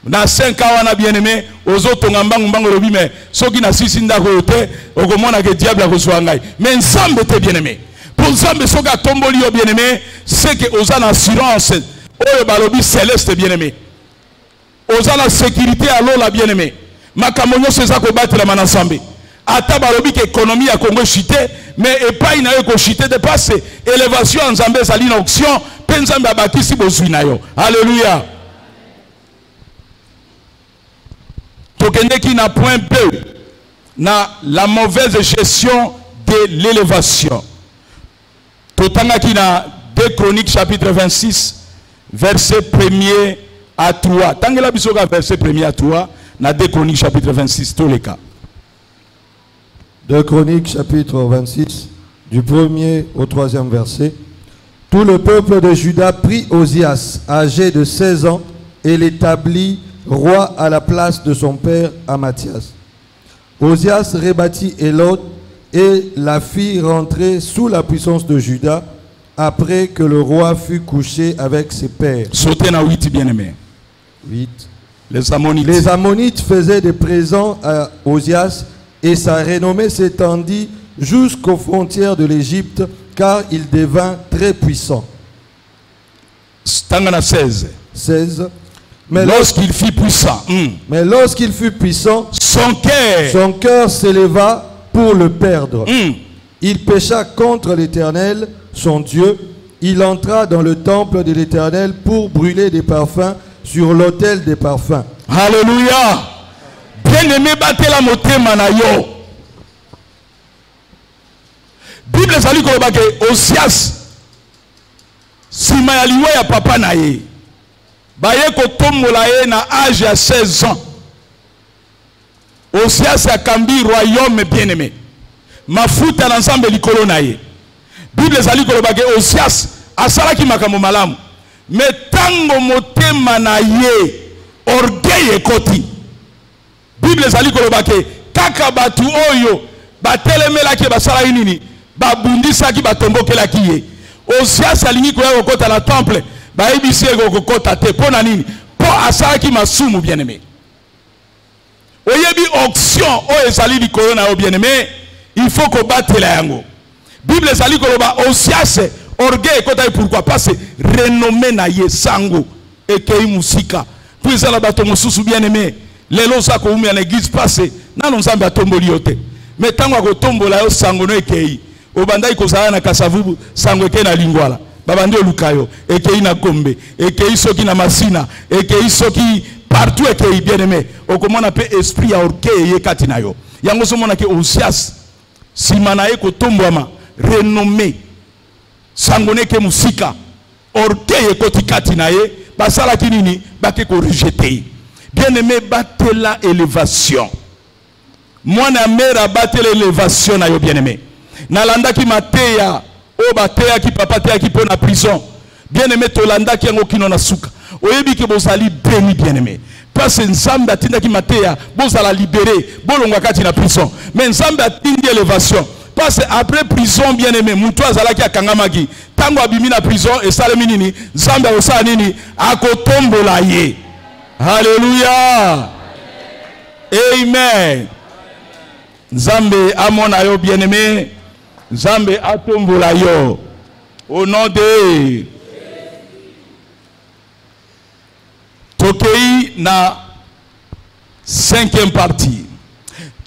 Dans 5 ans wana bien aimé, ozo tonga mbangu mbangu lobi mais soki na sisi ndako yote, okomona que diable akozwa ngai. Mais nzambe te bien aimé. Pour nzambe soka tomboli yo bien aimé, c'est que oza na assurance. Oyo balobi céleste bien aimé. Oza la sécurité à l'eau la bien aimé. Makamonyo seza ko batela manasambé. Ata balobi que économie à Congo chité, mais epai na yo ko chité de passer élévation en Zambé sali na auction, penzambe abakisi bozwi na yo. Alléluia. Tokende qui n'a point B na la mauvaise gestion de l'élévation. Totanga qui na 2 Chroniques chapitre 26 verset 1er à 3. Tangela bisoka verset 1er à 3 na 2 Chroniques chapitre 26 tous les cas. 2 Chroniques chapitre 26 du 1er au 3e verset. Tout le peuple de Juda prit Osias, âgé de 16 ans, et l'établit roi à la place de son père Amathias. Osias rebâtit Élot et la fit rentrer sous la puissance de Juda après que le roi fut couché avec ses pères. Sautez na 8 bien-aimés. 8. Les Ammonites. Les Ammonites faisaient des présents à Osias et sa renommée s'étendit jusqu'aux frontières de l'Égypte car il devint très puissant. Tangana 16. 16. Mais lorsqu'il fut puissant, son cœur s'éleva pour le perdre. Il pécha contre l'Éternel, son Dieu. Il entra dans le temple de l'Éternel pour brûler des parfums sur l'autel des parfums. Alléluia. Bien-aimé, battez la motema na yo. Bible sali ko ba ke Osias sima ya liwa ya papa na ye. Baye ko tombola ye na âge à 16 ans. Osias a kambi royaume bien-aimé. Mafuta na ensemble likolo na ye. Bible sali ko ba ke Osias asalaki makambo malamu. Mais tango motema na ye orgueil ekoti. Bible sali ko ba ke kaka batu oyo batelemela ke basala nini babundisa ki batombokela ki ye. Osias alingi ko ya kokota na temple. Baibisi kokota te pona nini po asala ki masumu bien-aimé. Oyebi auction o ezali likolo na yo bien-aimé, il faut ko batela yango. Bible ezali ko ba Osias orgueil kota pourquoi parce renommé na ye sango ekei musika. Puis ça la bato mususu bien-aimé. Lelo sa ko umi na église passé nano nzambe atomboli yote. Mais tango ko tombola yo sango no ekei. Obandai ko sala na kasavubu sango ekei na lingwala. Babande lukayo ekei na Gombe ekei soki na Masina ekei soki partout ekei bien-aimé okomona pe esprit ya orgueil ye kati na yo yango so mona ke Osias simana ye ko tombwama renommé sangone ke musika orgueil ekoti kati na ye basala kinini bake ko rejeter bien-aimé batela élévation mwana mère batela élévation na yo bien-aimé nalanda ki mateya o bateya ki papa teya ki pona prison bien-aimé tolanda ki yango kino na suka oyebi ke bozali béni bien-aimé parce nzambe atinda ki mateya bozala libéré bolongwa kati na prison mais nzambe atindi élévation parce après prison bien-aimé mutu azalaki akangamaki tango abimi na prison esalemi nini nzambe akosala nini akotombola ye. Alléluia. Amen. Nzambe amona yo bien-aimé. Nzambe atombola yo au nom de Tokei na 5e partie.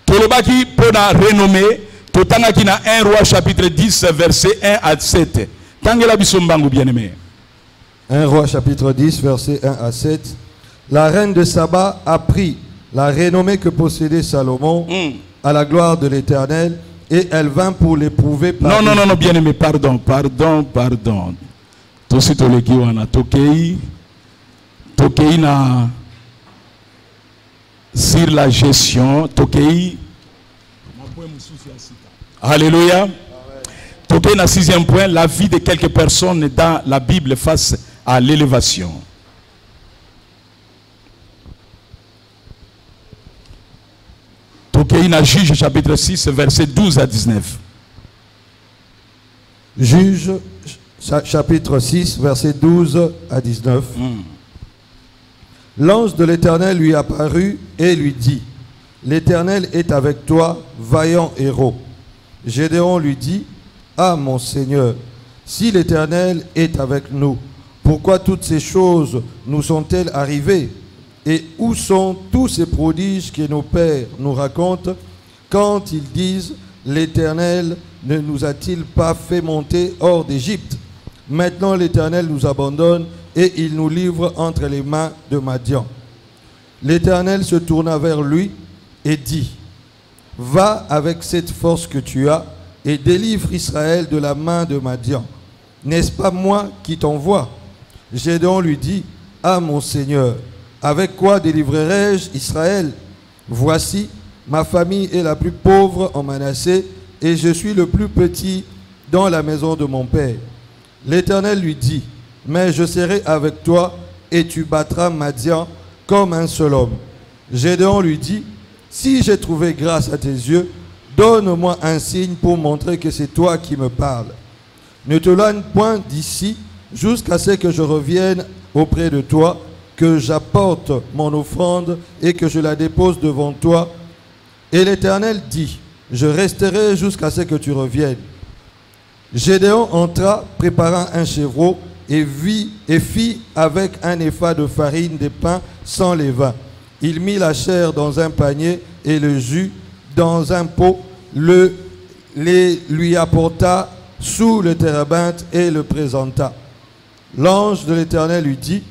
Tolobaki pona renommé totangaki na 1 Roi chapitre 10 verset 1 à 7. Tangela bisombango bien-aimé. 1 Roi chapitre 10 verset 1 à 7. La reine de Saba a pris la renommée que possédait Salomon à la gloire de l'Éternel. Et elle vint pour l'éprouver par... Non, bien-aimé, pardon. Tosi toleki wana Tokei na sur la gestion Tokei. Alléluia. Tokei na 6e point, la vie de quelques personnes dans la Bible face à l'élévation. Bina Juge chapitre 6 verset 12 à 19. Juge chapitre 6 verset 12 à 19. L'ange de l'Éternel lui apparut et lui dit: L'Éternel est avec toi, vaillant héros. Gédéon lui dit: Ah mon Seigneur, si l'Éternel est avec nous, pourquoi toutes ces choses nous sont-elles arrivées? Et où sont tous ces prodiges que nos pères nous racontent quand ils disent: L'Éternel ne nous a-t-il pas fait monter hors d'Égypte? Maintenant l'Éternel nous abandonne et il nous livre entre les mains de Madian. L'Éternel se tourna vers lui et dit: Va avec cette force que tu as et délivre Israël de la main de Madian. N'est-ce pas moi qui t'envoie? Gédéon lui dit: Ah mon Seigneur, avec quoi délivrerai-je Israël? Voici, ma famille est la plus pauvre en Manassé et je suis le plus petit dans la maison de mon père. L'Éternel lui dit: Mais je serai avec toi et tu battras Madian comme un seul homme. Gédéon lui dit: Si j'ai trouvé grâce à tes yeux, donne-moi un signe pour montrer que c'est toi qui me parles. Ne te loigne point d'ici jusqu'à ce que je revienne auprès de toi, que j'apporte mon offrande et que je la dépose devant toi. Et l'Éternel dit: Je resterai jusqu'à ce que tu reviennes. Gédéon entra, préparant un chevreau, et fit avec un épha de farine des pains sans levain. Il mit la chair dans un panier et le jus dans un pot, lui apporta sous le térébinthe et le présenta. L'ange de l'Éternel lui dit: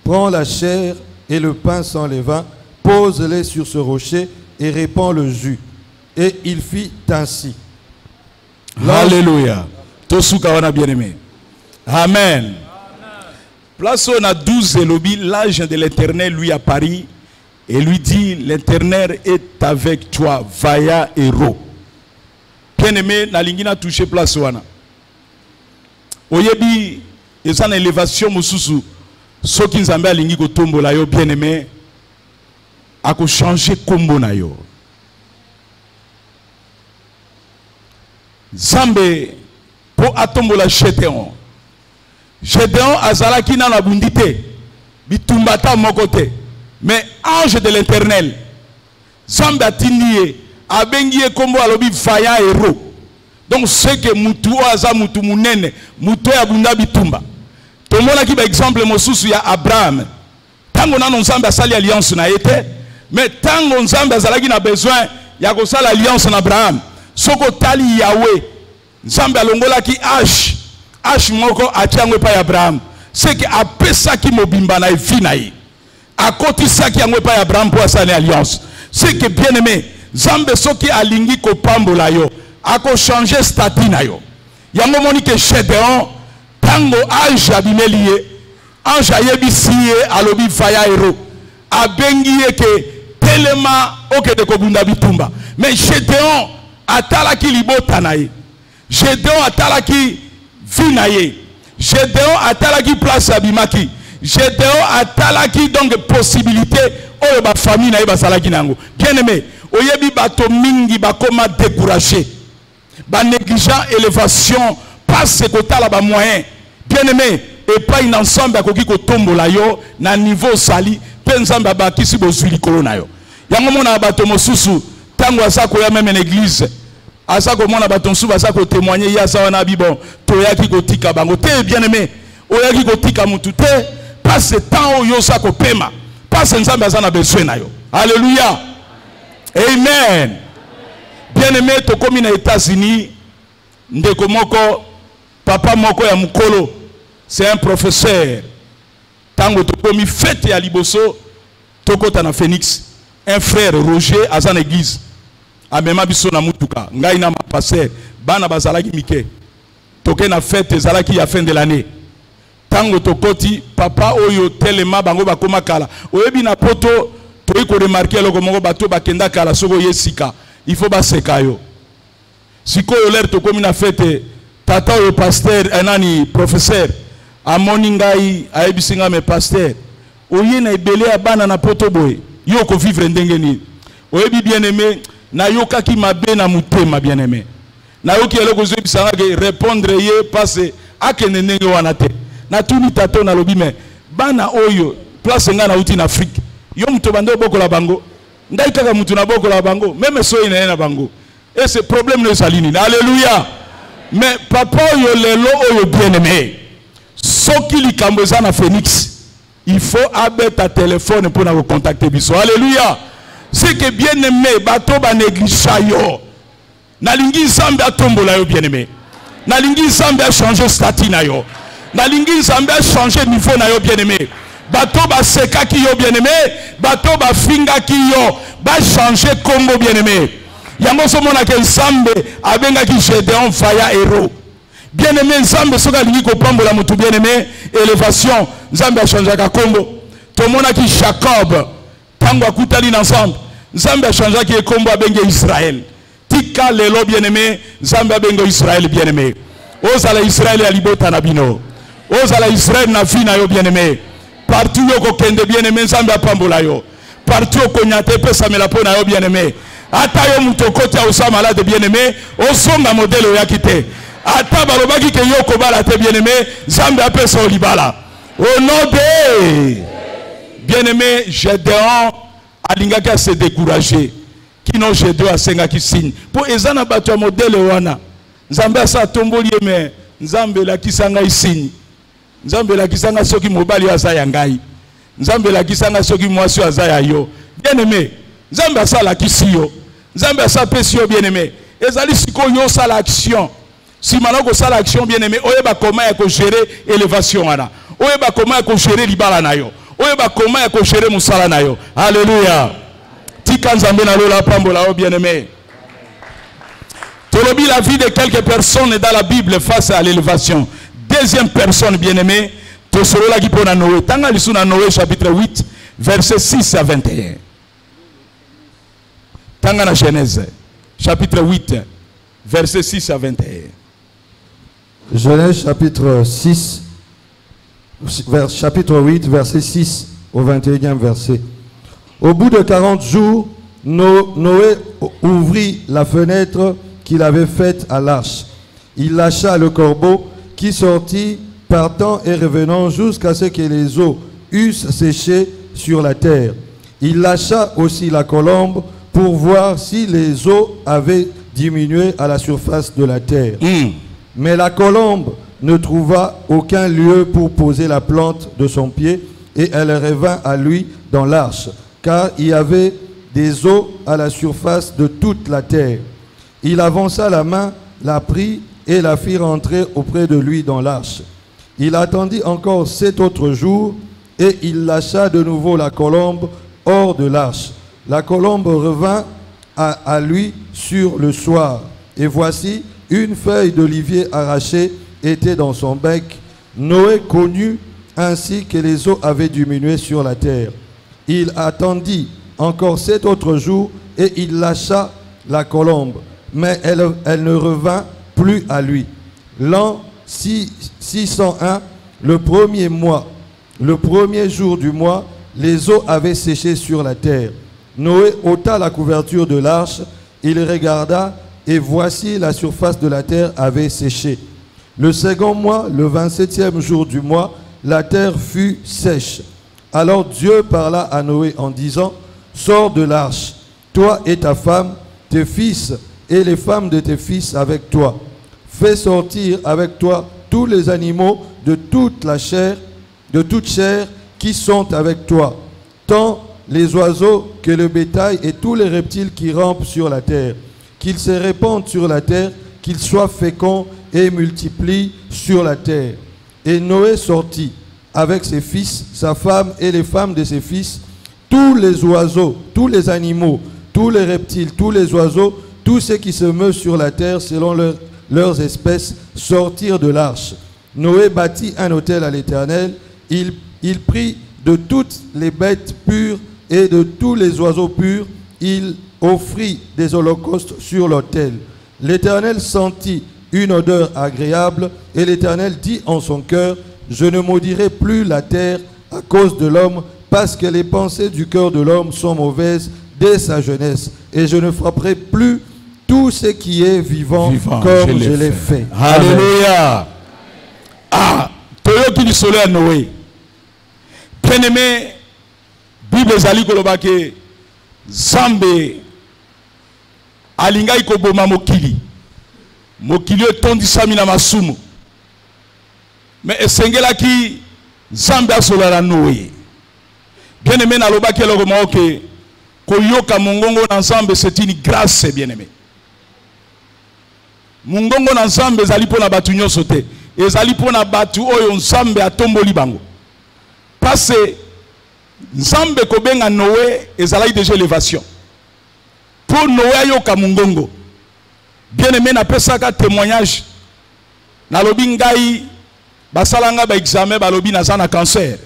Prends la chair et le pain sans levain, pose-les sur ce rocher et répands le jus. Et il fit ainsi. Alléluia. Tosuka wana bien-aimé. Amen. Place on a 12 et lobby, l'ange de l'Éternel lui apparaît et lui dit: L'Éternel est avec toi, vaillant héros. Bien-aimé, na lingina touché place wana. Oyebi, et ça une élévation mususu. Ce qui nous a lingi ko tombo la yo bien-aimé, a ko changer kombo na yo. Zambe po atombo la Gédéon. Gédéon azalaki na bundite bitumbata mokote, mais ange de l'Éternel Zambe atindie abengie kombo alobi vaillant héros. Donc c'est que mutu aza mutu munene mutu ya bunda bitumba. Tomona ki ba exemple mosusu ya Abraham. Tango nano Nzambe asali alliance na ete, mais tango Nzambe azalaki na besoin ya kosala alliance na Abraham, soko tali Yahweh Nzambe alongolaki H moko atiango pa Abraham. C'est que apesa ki mobimba na evi na ye. Akotisa ki yango pa Abraham pour asala alliance. C'est que bien aimé, Nzambe soki alingi ko pambola yo, ako changer statut na yo. Yango moni ke Gédéon tango ange abimeli ye, ange ayebisi ye alobi vaillant héros, abengi ye ke telema oke de kobunda bitumba. Mais Gédéon atalaki libota na ye, Gédéon atalaki vi na ye, Gédéon atalaki place abimaki, Gédéon atalaki donc possibilité oyo ba famille na ye basalaki nango. Bien aimé, oyebi bato mingi bakoma découragé, ba négligent élévation passe kotala ba moyen. Bien aimé, et pas une ensemble à koki ko tombola yo na niveau sali penzamba ba kisi bozuli kolona yo. Yango mona bato mosusu tango asako ya même en église. Asako mona bato mosusu asako témoigner ya sa wana bibon to yaki ko tika bango te bien aimé. Oyaki ko tika mutu te passe temps yo sako pema. Passe nzambe azana besoin na yo. Alléluia. Amen. Bien aimé, to komi na États-Unis ndeko moko papa moko ya mukolo, c'est un professeur. Tango tokomi fête ya liboso tokota na Phoenix, un frère Roger azan église amema biso na mutuka ngai na passer bana bazalaki mike toke na fête ezalaki ya fin de l'année. Tango tokoti papa oyo telema bango bakoma kala oyebi na poto toyi ko remarquer loko moko bato bakenda kala soko yesika il faut baseka yo sikoyo l'air tokomi na fête tata oyo pasteur enani professeur amoni ngai ayebisinga me pasteur oye na ebele ya bana na poto boye yo ko vivre ndenge ni oyebi bien aimé nayoka ki mabe na mutema bien-aimé. Nayoki eloko zo bisanga ke répondre ye parce akene ndenge wana te. Na tuni tato na lobi me bana oyo place nga na uti na Afrique. Yo muto bando boko la bango. Ngai kaka mutu na boko la bango, même so ina na bango. Et ce problème ne salini. Alléluia. Mais papa yo lelo oyo bien-aimé. Soki likambo eza na Phoenix. Il faut abattre ta téléphone pour nous contacter biso. Alléluia. C'est que bien-aimé, bato ba négligea yo. Nalingi Nzambe a tombola yo bien-aimé. Nalingi Nzambe a changé statut na yo. Nalingi Nzambe a changé niveau na yo bien-aimé. Bato ba seka ki yo bien-aimé, bato ba finga ki yo, ba changer kombo bien-aimé. Yango so mona ke Nzambe abenga ki Gédéon Faya héros. Bien-aimé Nzambe soka lingi ko pambola mutu bien-aimé, élévation, Nzambe a changé ka kombo. To mona ki Jacob tango akutali ensemble. Nzambe a changé ki kombo abenge Israël. Tika lelo bien-aimé, Nzambe abengo Israël bien-aimé. Ozala Israël ya libota na bino. Ozala Israël na vie na yo bien-aimé. Partout yo ko kende bien-aimé Nzambe apambola yo. Partout yo konyate pesa mela pona yo bien-aimé. Ata yo mutokoti ya usa malade bien-aimé, osonga modèle ya kite. Ata balobaki ke yo ko bala te bien-aimé, Nzambe apesa olibala. Au nom de bien-aimé Gédéon alingaki a se décourager. Kino Gédéon asenga ki signe. Pour ezana bato ya modèle wana. Nzambe asa tomboli me Nzambe la kisanga isigne. Nzambe la kisanga soki mobali aza ya ngai. Nzambe la kisanga soki mwasi aza ya yo. Bien-aimé, Nzambe asa la kisiyo. Nzambe asa pesi yo bien-aimé. Ezali siko yo sa l'action. Si malako sa l'action bien-aimé, oyeba comment ya ko gérer élévation wana. Oyeba comment ya ko gérer libala na yo. Oyeba comment ya ko gérer musala na yo. Alléluia. Tika Nzambe na lola pambola yo bien-aimé. Tolobi la vie de quelques personnes dans la Bible face à l'élévation. Deuxième personne bien-aimée, Tosolola qui pona Noé. Tanga lisuna Noé chapitre 8, verset 6 à 21. Tanga na Genèse, chapitre 8, verset 6 à 21. Genèse chapitre 6, chapitre 8, verset 6 au 21e verset. Au bout de 40 jours, Noé ouvrit la fenêtre qu'il avait faite à l'arche. Il lâcha le corbeau qui sortit partant et revenant jusqu'à ce que les eaux eussent séché sur la terre. Il lâcha aussi la colombe pour voir si les eaux avaient diminué à la surface de la terre. Mais la colombe ne trouva aucun lieu pour poser la plante de son pied et elle revint à lui dans l'arche, car il y avait des eaux à la surface de toute la terre. Il avança la main, la prit et la fit rentrer auprès de lui dans l'arche. Il attendit encore 7 autres jours et il lâcha de nouveau la colombe hors de l'arche. La colombe revint à lui sur le soir. Et voici, une feuille d'olivier arrachée était dans son bec. Noé connut ainsi que les eaux avaient diminué sur la terre. Il attendit encore 7 autres jours et il lâcha la colombe. Mais elle ne revint plus à lui. L'an 601, le premier mois, le premier jour du mois, les eaux avaient séché sur la terre. Noé ôta la couverture de l'arche, il regarda, et voici la surface de la terre avait séché. Le second mois, le 27e jour du mois, la terre fut sèche. Alors Dieu parla à Noé en disant, « Sors de l'arche, toi et ta femme, tes fils et les femmes de tes fils avec toi. Fais sortir avec toi tous les animaux de toute la chair, de toute chair qui sont avec toi, tant les oiseaux que le bétail et tous les reptiles qui rampent sur la terre, qu'ils se répandent sur la terre, qu'ils soient féconds et multiplient sur la terre. » Et Noé sortit avec ses fils, sa femme et les femmes de ses fils, tous les oiseaux, tous les animaux, tous les reptiles, tous les oiseaux, tous ceux qui se meuvent sur la terre selon leurs espèces, sortirent de l'arche. Noé bâtit un autel à l'Éternel. Il prit de toutes les bêtes pures et de tous les oiseaux purs. Il offrit des holocaustes sur l'autel. L'Éternel sentit une odeur agréable et l'Éternel dit en son cœur, « Je ne maudirai plus la terre à cause de l'homme, parce que les pensées du cœur de l'homme sont mauvaises dès sa jeunesse, et je ne frapperai plus tout ce qui est vivant comme je l'ai fait. Alléluia. Ah, Toyo qui dit soleil à Noé. Bien-aimé, Bible zali kolobake Zambe alingai koboma mokili. Mokili etondisami na masumu. Mais esengela ki Zambe asola Noé. Bien-aimé na lobaki eloko moke koyoka mongongo na Nzambe, c'est une grâce, bien-aimé. Mongongo na Nzambe ezali pona batu nyonso te. Ezali pona batu oyo Nzambe atomboli bango. Parce que Nzambe kobenga Noé ezali déjà élévation. Pour Noé yoka mongongo. Bien-aimé na pesaka témoignage. Na lobi ngai basalanga ba examen ba lobi naza na cancer.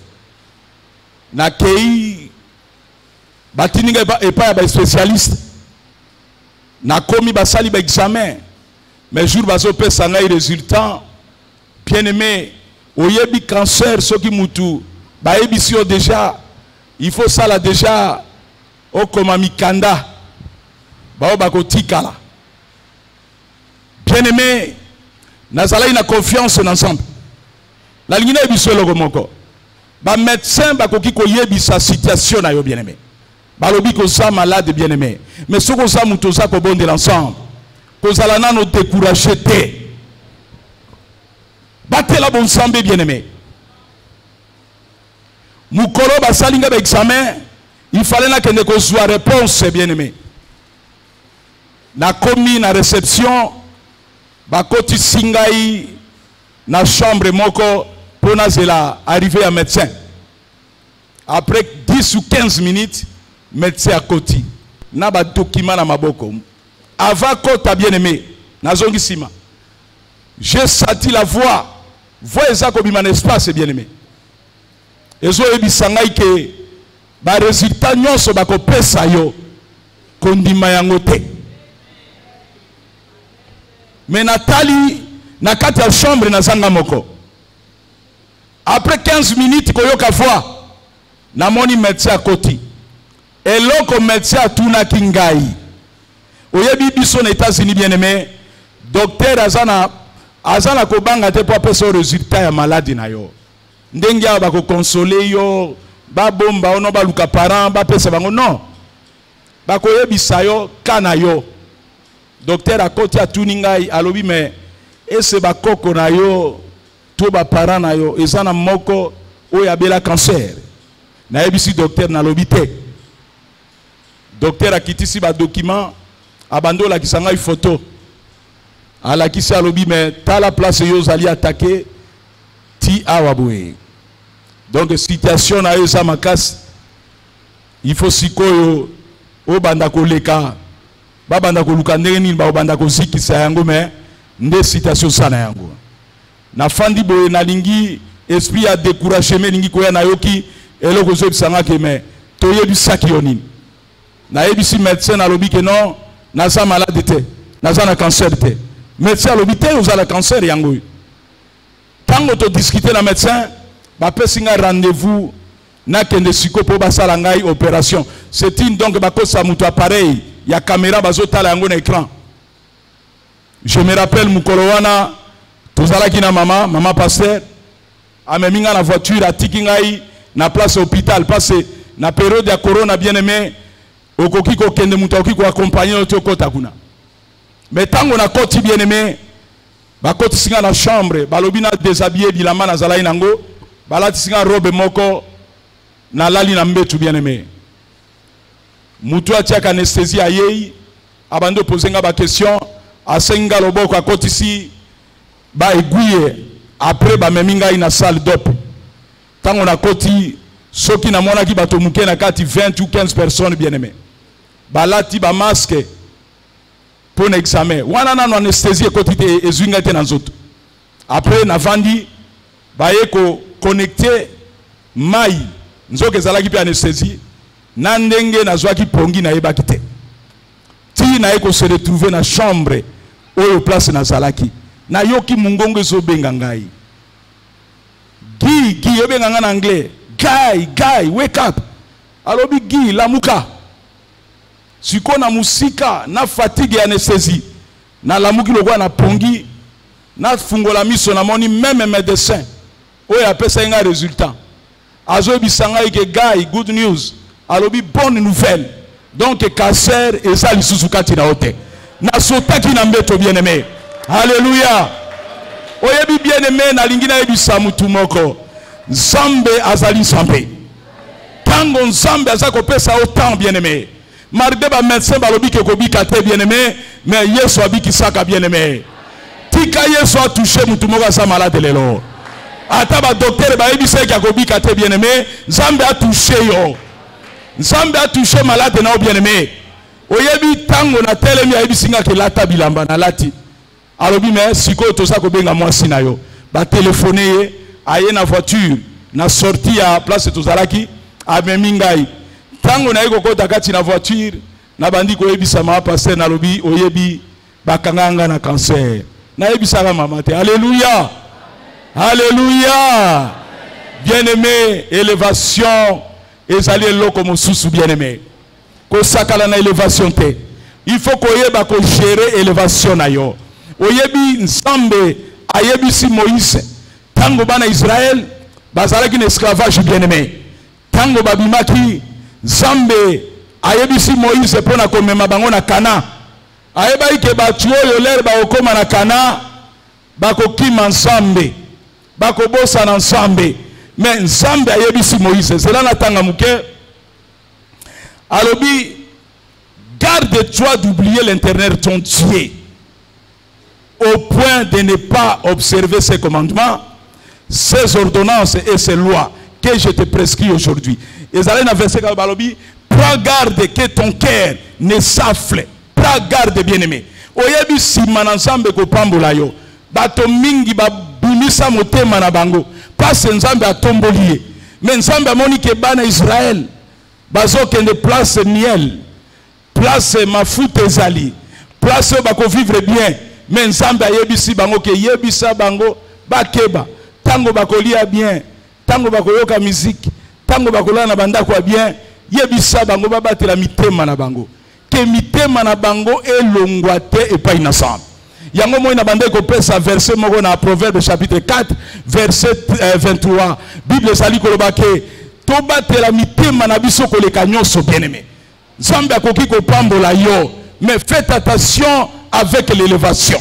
Na kei batininga epa ya ba spécialiste. Na komi basali ba examen. Mais jour baso pesa ngai résultat. Bien-aimé, oyebi cancer soki mutu ba ebisio déjà. Il faut ça là déjà au koma mikanda. Ba bako tikala. Bien-aimé, nazala ina confiance ensemble. La ligne ebiso loko moko. Ba médecin bakoki koyebisa situation na yo bien-aimé. Ba lobi ko sa malade bien-aimé. Mais soko sa mutu za ko bonde l'ensemble. Kozala nano décourager te. Batela bon sambe bien-aimé. Mukolo basalinga ba examen, il fallait na kende ko soit réponse bien-aimé. Na komi na réception bakoti singai na chambre moko pona zela arrivé à médecin. Après 10 ou 15 minutes, médecin à koti. Na ba document na maboko. Avant kota bien-aimé, nazongi sima. J'ai senti la voix. Voix eza ko bima espace bien-aimé. Ezo ebisangai ke ba résultat nyonso bako pesa yo kondima yango te. Mais Nathalie na kati ya chambre na zanga moko. Après 15 minutes koyoka voix. Na moni médecin koti. Eloko médecin tuna kingai. Oyebi biso na États-Unis bien-aimé, docteur azana kobanga te po apesa résultat ya maladie na yo. Ndenge ya bako consoler yo, ba bomba ono ba luka parent, ba pesa bango non. Bako yebisa yo kana yo. Docteur akoti atuni ngai alobi mais ese ba koko na yo, to ba parent na yo, ezana moko oyo abela cancer. Na yebisi docteur na lobi te. Docteur akitisi ba document abando la kisanga photo ala kisi alobi mais ta la place yo zali attaquer ti awaboué. Donc situation na yo sa makas il faut sikoyo o banda ko leka ba banda ko luka ndenge nini ba banda ko zikisa yango mais nde situation sana yango na fandi boye na lingi esprit a décourager me lingi ko ya na yoki eloko zo bisanga ke mais toyebi saki yonini na yebisi médecin na lobi ke non naza malade te, naza na cancer te. Médecin l'obité vous avez le cancer yango. Tant que tu discutes na médecin, ba pesinga rendez-vous na kende siko po basala ngai opération. C'est une donc ba ko sa mutu appareil, ya caméra bazotala yango na écran. Je me rappelle mukolo wana tozala ki na maman pasteur ameminga na voiture atiki ngai na place hôpital parce na période ya corona bien-aimé okoki ko kende mutu okoki ko accompagner notre kota kuna. Mais tant qu'on a koti bien-aimé, ba koti singa na chambre, balobi na déshabillé bilamba na zala inango, balati singa robe moko na lali na mbetu bien-aimé. Mutu atia anesthésie ayei, abando posenga ba question, asenga loboko a koti si ba aiguille après ba meminga ina salle d'op. Tant on a koti soki na mona ki bato muke na kati 20 ou 15 personnes bien-aimé. Balati ba masque pour un examen. Wana na anesthésie côté ezwinga te na nzoto. Après na vandi ba yeko connecter mai nzoke ezalaki pe anesthésie na ndenge na zwaki pongi na yebaki te. Ti na yeko se retrouver na chambre oyo place na zalaki. Na yoki mungongo ezobenga ngai. Guy yobenga nga na anglais. Guy, wake up. Alobi Guy lamuka. Siko na musika, na fatigue et anesthésie. Na lamuki logwa na pongi, na fungola miso na moni même médecin. Oye appelle ça un résultat. Azo bisanga ike guy, good news. Alobi bonne nouvelle. Donc cancer et ça li susukati na ote. Na sotaki na mbeto bien-aimé. Alléluia. Oyebi bien-aimé na lingina ebisa mutu moko. Nzambe azali nzambe. Tango nzambe azako pesa autant bien-aimé. Marde ba médecin balobi ke kobika te bien-aimé, mais Yesu abiki saka bien-aimé. Tika Yesu a touché mutu moko sa malade lelo. Ata ba docteur ba ebisa ke kobika te bien-aimé, nzambe a touché yo. Nzambe a touché malade na bien-aimé. Oyebi tango na telemi a ebisinga ke lata bilamba na lati. Alobi mais siko to sa ko benga mwasi na yo. Ba téléphoner ye, aye na voiture, na sortie à place tozalaki, a memingai. Tango na yeko kota kati na voiture, na bandi ko ebisa ma passer na lobi oyebi bakanganga na cancer. Na ebisa ka mama te. Alléluia. Alléluia. Bien-aimé, élévation ezali eloko mosusu bien-aimé. Ko sakala na élévation te. Il faut ko yeba ko gérer élévation na yo. Oyebi nzambe ayebisi Moïse tango bana Israël bazalaki na esclavage bien-aimé. Tango babimaki nzambe ayebisi Moïse pona komema bango na Kana. Ayeba ike batu oyo lere ba okoma na Kana bakokima nzambe. Bakobosa na nzambe. Mais nzambe ayebisi Moïse cela na tanga muke. Alobi garde-toi d'oublier l'internet ton Dieu, au point de ne pas observer ses commandements, ses ordonnances et ses lois que je te prescris aujourd'hui. Et ça dans verset balobi, prends garde que ton cœur ne s'affle. Prends garde bien-aimé. Oyebi simana nzambe ko pambola yo. Bato mingi ba bimisa motema na bango. Pas nzambe atomboli. Mais nzambe amoni ke bana Israël bazo kende place miel. Place mafuta ezali. Place bako vivre bien. Mais nzambe ayebisi bango ke yebisa bango bakeba. Tango bakolia bien, tango bakoyoka musique, tango bakola na bandako bien, yebisa bango babatela mitema na bango. Ke mitema na bango elongwa te epai na nzambe. Yango moi na bandeko pesa verset moko na Proverbe chapitre 4 verset 23. Bible sali koloba ke to batela mitema na biso koleka nyonso bien-aimé. Nzambe akoki ko pambola yo, mais faites attention avec l'élévation.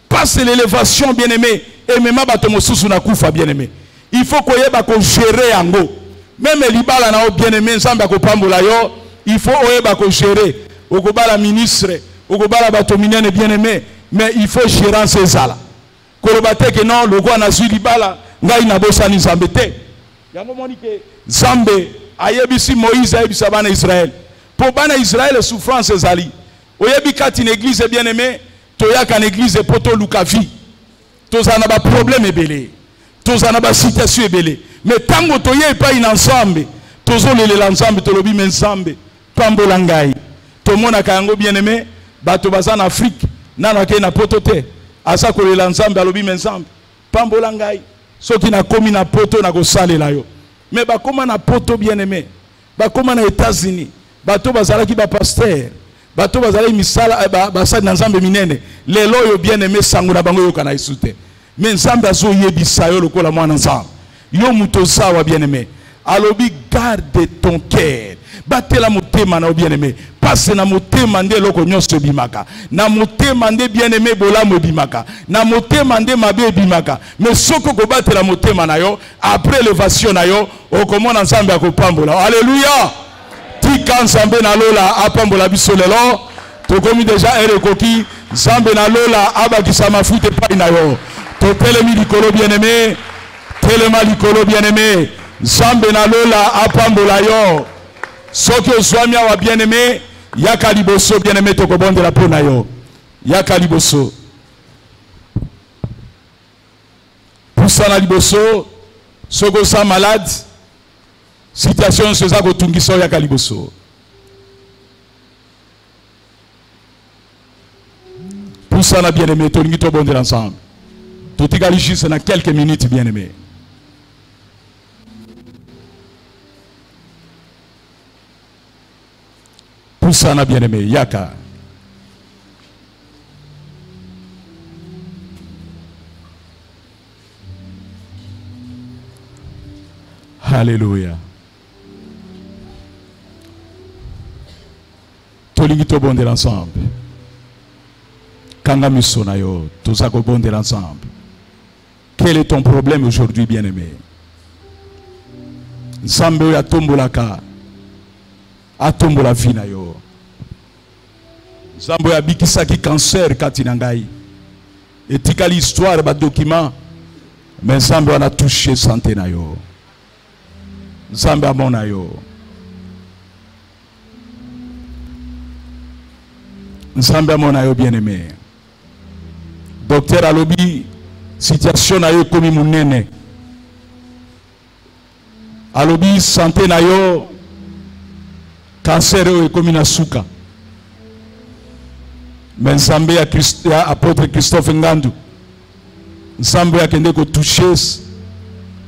Parce l'élévation bien-aimé et même bato mosusu na kufa bien-aimé. Il faut qu'on yeba ko gérer yango. Même libala na bien-aimé nzambe ko pambola yo, il faut oyeba ko gérer. Okobala ministre, okobala bato minene bien-aimé, mais il faut gérer ces ala. Kolobate ke non loko na zui libala ngai na bosani nzambe te. Yango moni ke nzambe ayebisi Moïse ayebisa bana Israël. Pour bana Israël souffrance ezali. Oyebi kati une église bien-aimé, toyaka une église poto lukavi. Tozana ba problème ebele. Tozana ba situation ebele. Mais tango toye pa ina ensemble, tozolele l'ensemble tolobi mensambe, pambola ngai. Tomona kango bien-aimé, bato bazana Afrique, nana ke na poto te. Asa kolela l'ensemble alobi mensambe, pambola ngai. Soki na komi na poto na ko salela yo. Mais ba koma na poto bien-aimé, ba koma na États-Unis, bato bazalaki ba pasteur. Bato bazali misala basali na nzambe minene lelo yo bien-aimé sango na bango yo kana isute mais nzambe azo yebisa yo lokola mwana nzambe yo muto sawa bien-aimé alobi garde ton cœur batela motema na bien-aimé passe na motema nde loko nyonso bimaka na motema nde bien-aimé bolamo bimaka na motema nde mabe bimaka mais soko ko batela motema na yo après élévation na yo okomona nzambe akopambola. Alléluia. Tika nzambe na lola apambola biso lelo tokomi déjà erekoki nzambe na lola abakisa mafuta epai na yo totelemi likolo bien-aimé telema likolo bien-aimé nzambe na lola apambola yo soki ozwami awa bien-aimé yaka liboso bien-aimé tokobondela mpo na yo yaka liboso pusana liboso soki oza malade situation c'est ça que tungisa ya kaliboso. Pour ça na bien aimé, tolingi to bonder ensemble. Tout égali juste dans quelques minutes bien aimé. Poussana bien-aimé, Yaka. Alléluia. Tolingi to bonder ensemble. Kanga misona yo, tout ça ko bonder ensemble. Quel est ton problème aujourd'hui, bien-aimé? Nzambe ya tombolaka. Atombola vie na yo. Nzambe ya bikisaki cancer kati na ngai. Etika l'histoire ba document. Mais Nzambe wana touché santé na yo. Nzambe amona yo. Nzambe amona yo bien-aimé. Docteur alobi situation na yo komi munene. Alobi santé na yo cancer yo komi na suka. Mais Nzambe ya apôtre Christophe Ngandu. Nzambe ya kende ko toucher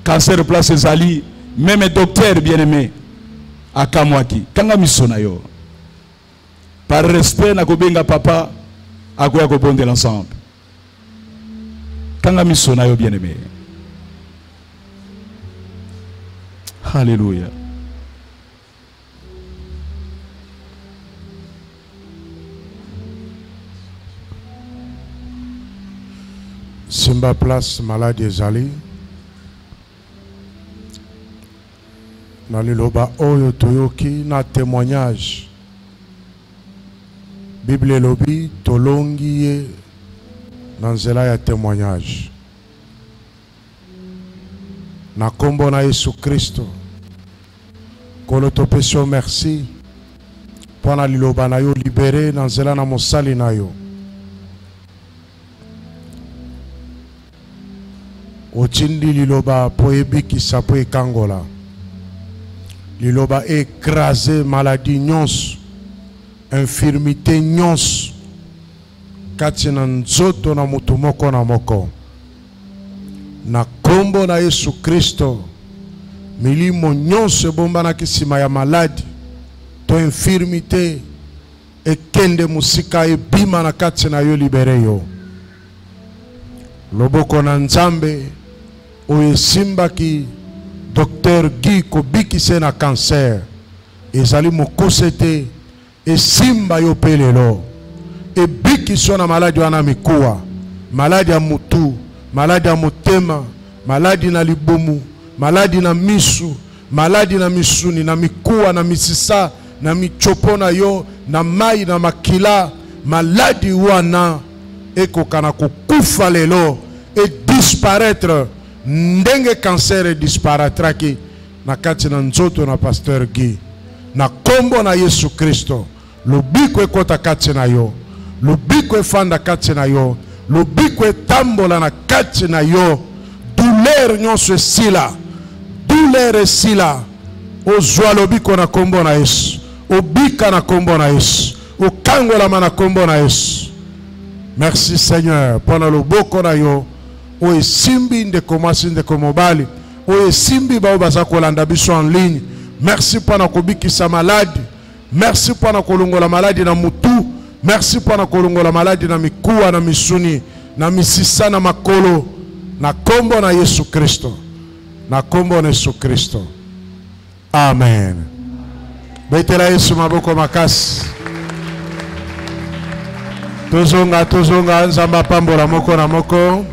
cancer place ezali. Même docteur bien-aimé, akamwaki, kanga misona yo. Par respect na kobenga papa, akoya ko bonder ensemble. Kanga misona yo bien-aimé. Alléluia. Simba place malade ezali. Na liloba oyo toyoki na témoignage. Bible lobi tolongi ye na nzela ya témoignage. Na kombo na Yesu Kristo. Kolo topesio merci. Pona liloba na yo libéré na nzela na mosali na yo. Ochindi liloba po ebikisa po ekangola. Liloba écrasé maladie nyonso, infirmité nyonso, kati na nzoto na mutu moko na moko. Na kombo na Yesu Kristo, milimo nyonso ebombana kisima ya maladi, to infirmité, ekende musika ebima na kati na yo libere yo. Loboko na Nzambe, oye simba ki Docteur Guy kobikise na cancer ezali mokosete esimba yo pelelo ebikiso na maladi wana mikuwa maladi ya mutu maladi ya motema maladi na libumu maladi na misu maladi na misuni na mikuwa na misisa na michopo na yo na mai na makila maladi wana ekokana kokufa lelo et disparaître. Ndenge cancer disparaîtra ki na kati na nzoto na pasteur Guy. Na kombo na Yesu Kristo. Lobiko ekota kati na yo. Lobiko efanda kati na yo. Lobiko etambola na kati na yo. Douleur nyonso esila. Douleur esila. Ozwa lobiko na kombo na Yesu. Obika na kombo na Yesu. Okangola na kombo na Yesu. Merci Seigneur. Pona loboko na yo. Oye simbi ndeko mwasi ndeko mobali. Oye simbi bao baza kolanda biso en ligne. Merci pana kobikisa maladi. Merci pana kolongola maladi na mutu. Merci pana kolongola maladi na mikuwa na misuni na misisa na makolo. Na kombo na Yesu Kristo. Na kombo na Yesu Kristo. Amen. Betela Yesu maboko makasi. Tozonga Nzamba pambola moko na moko.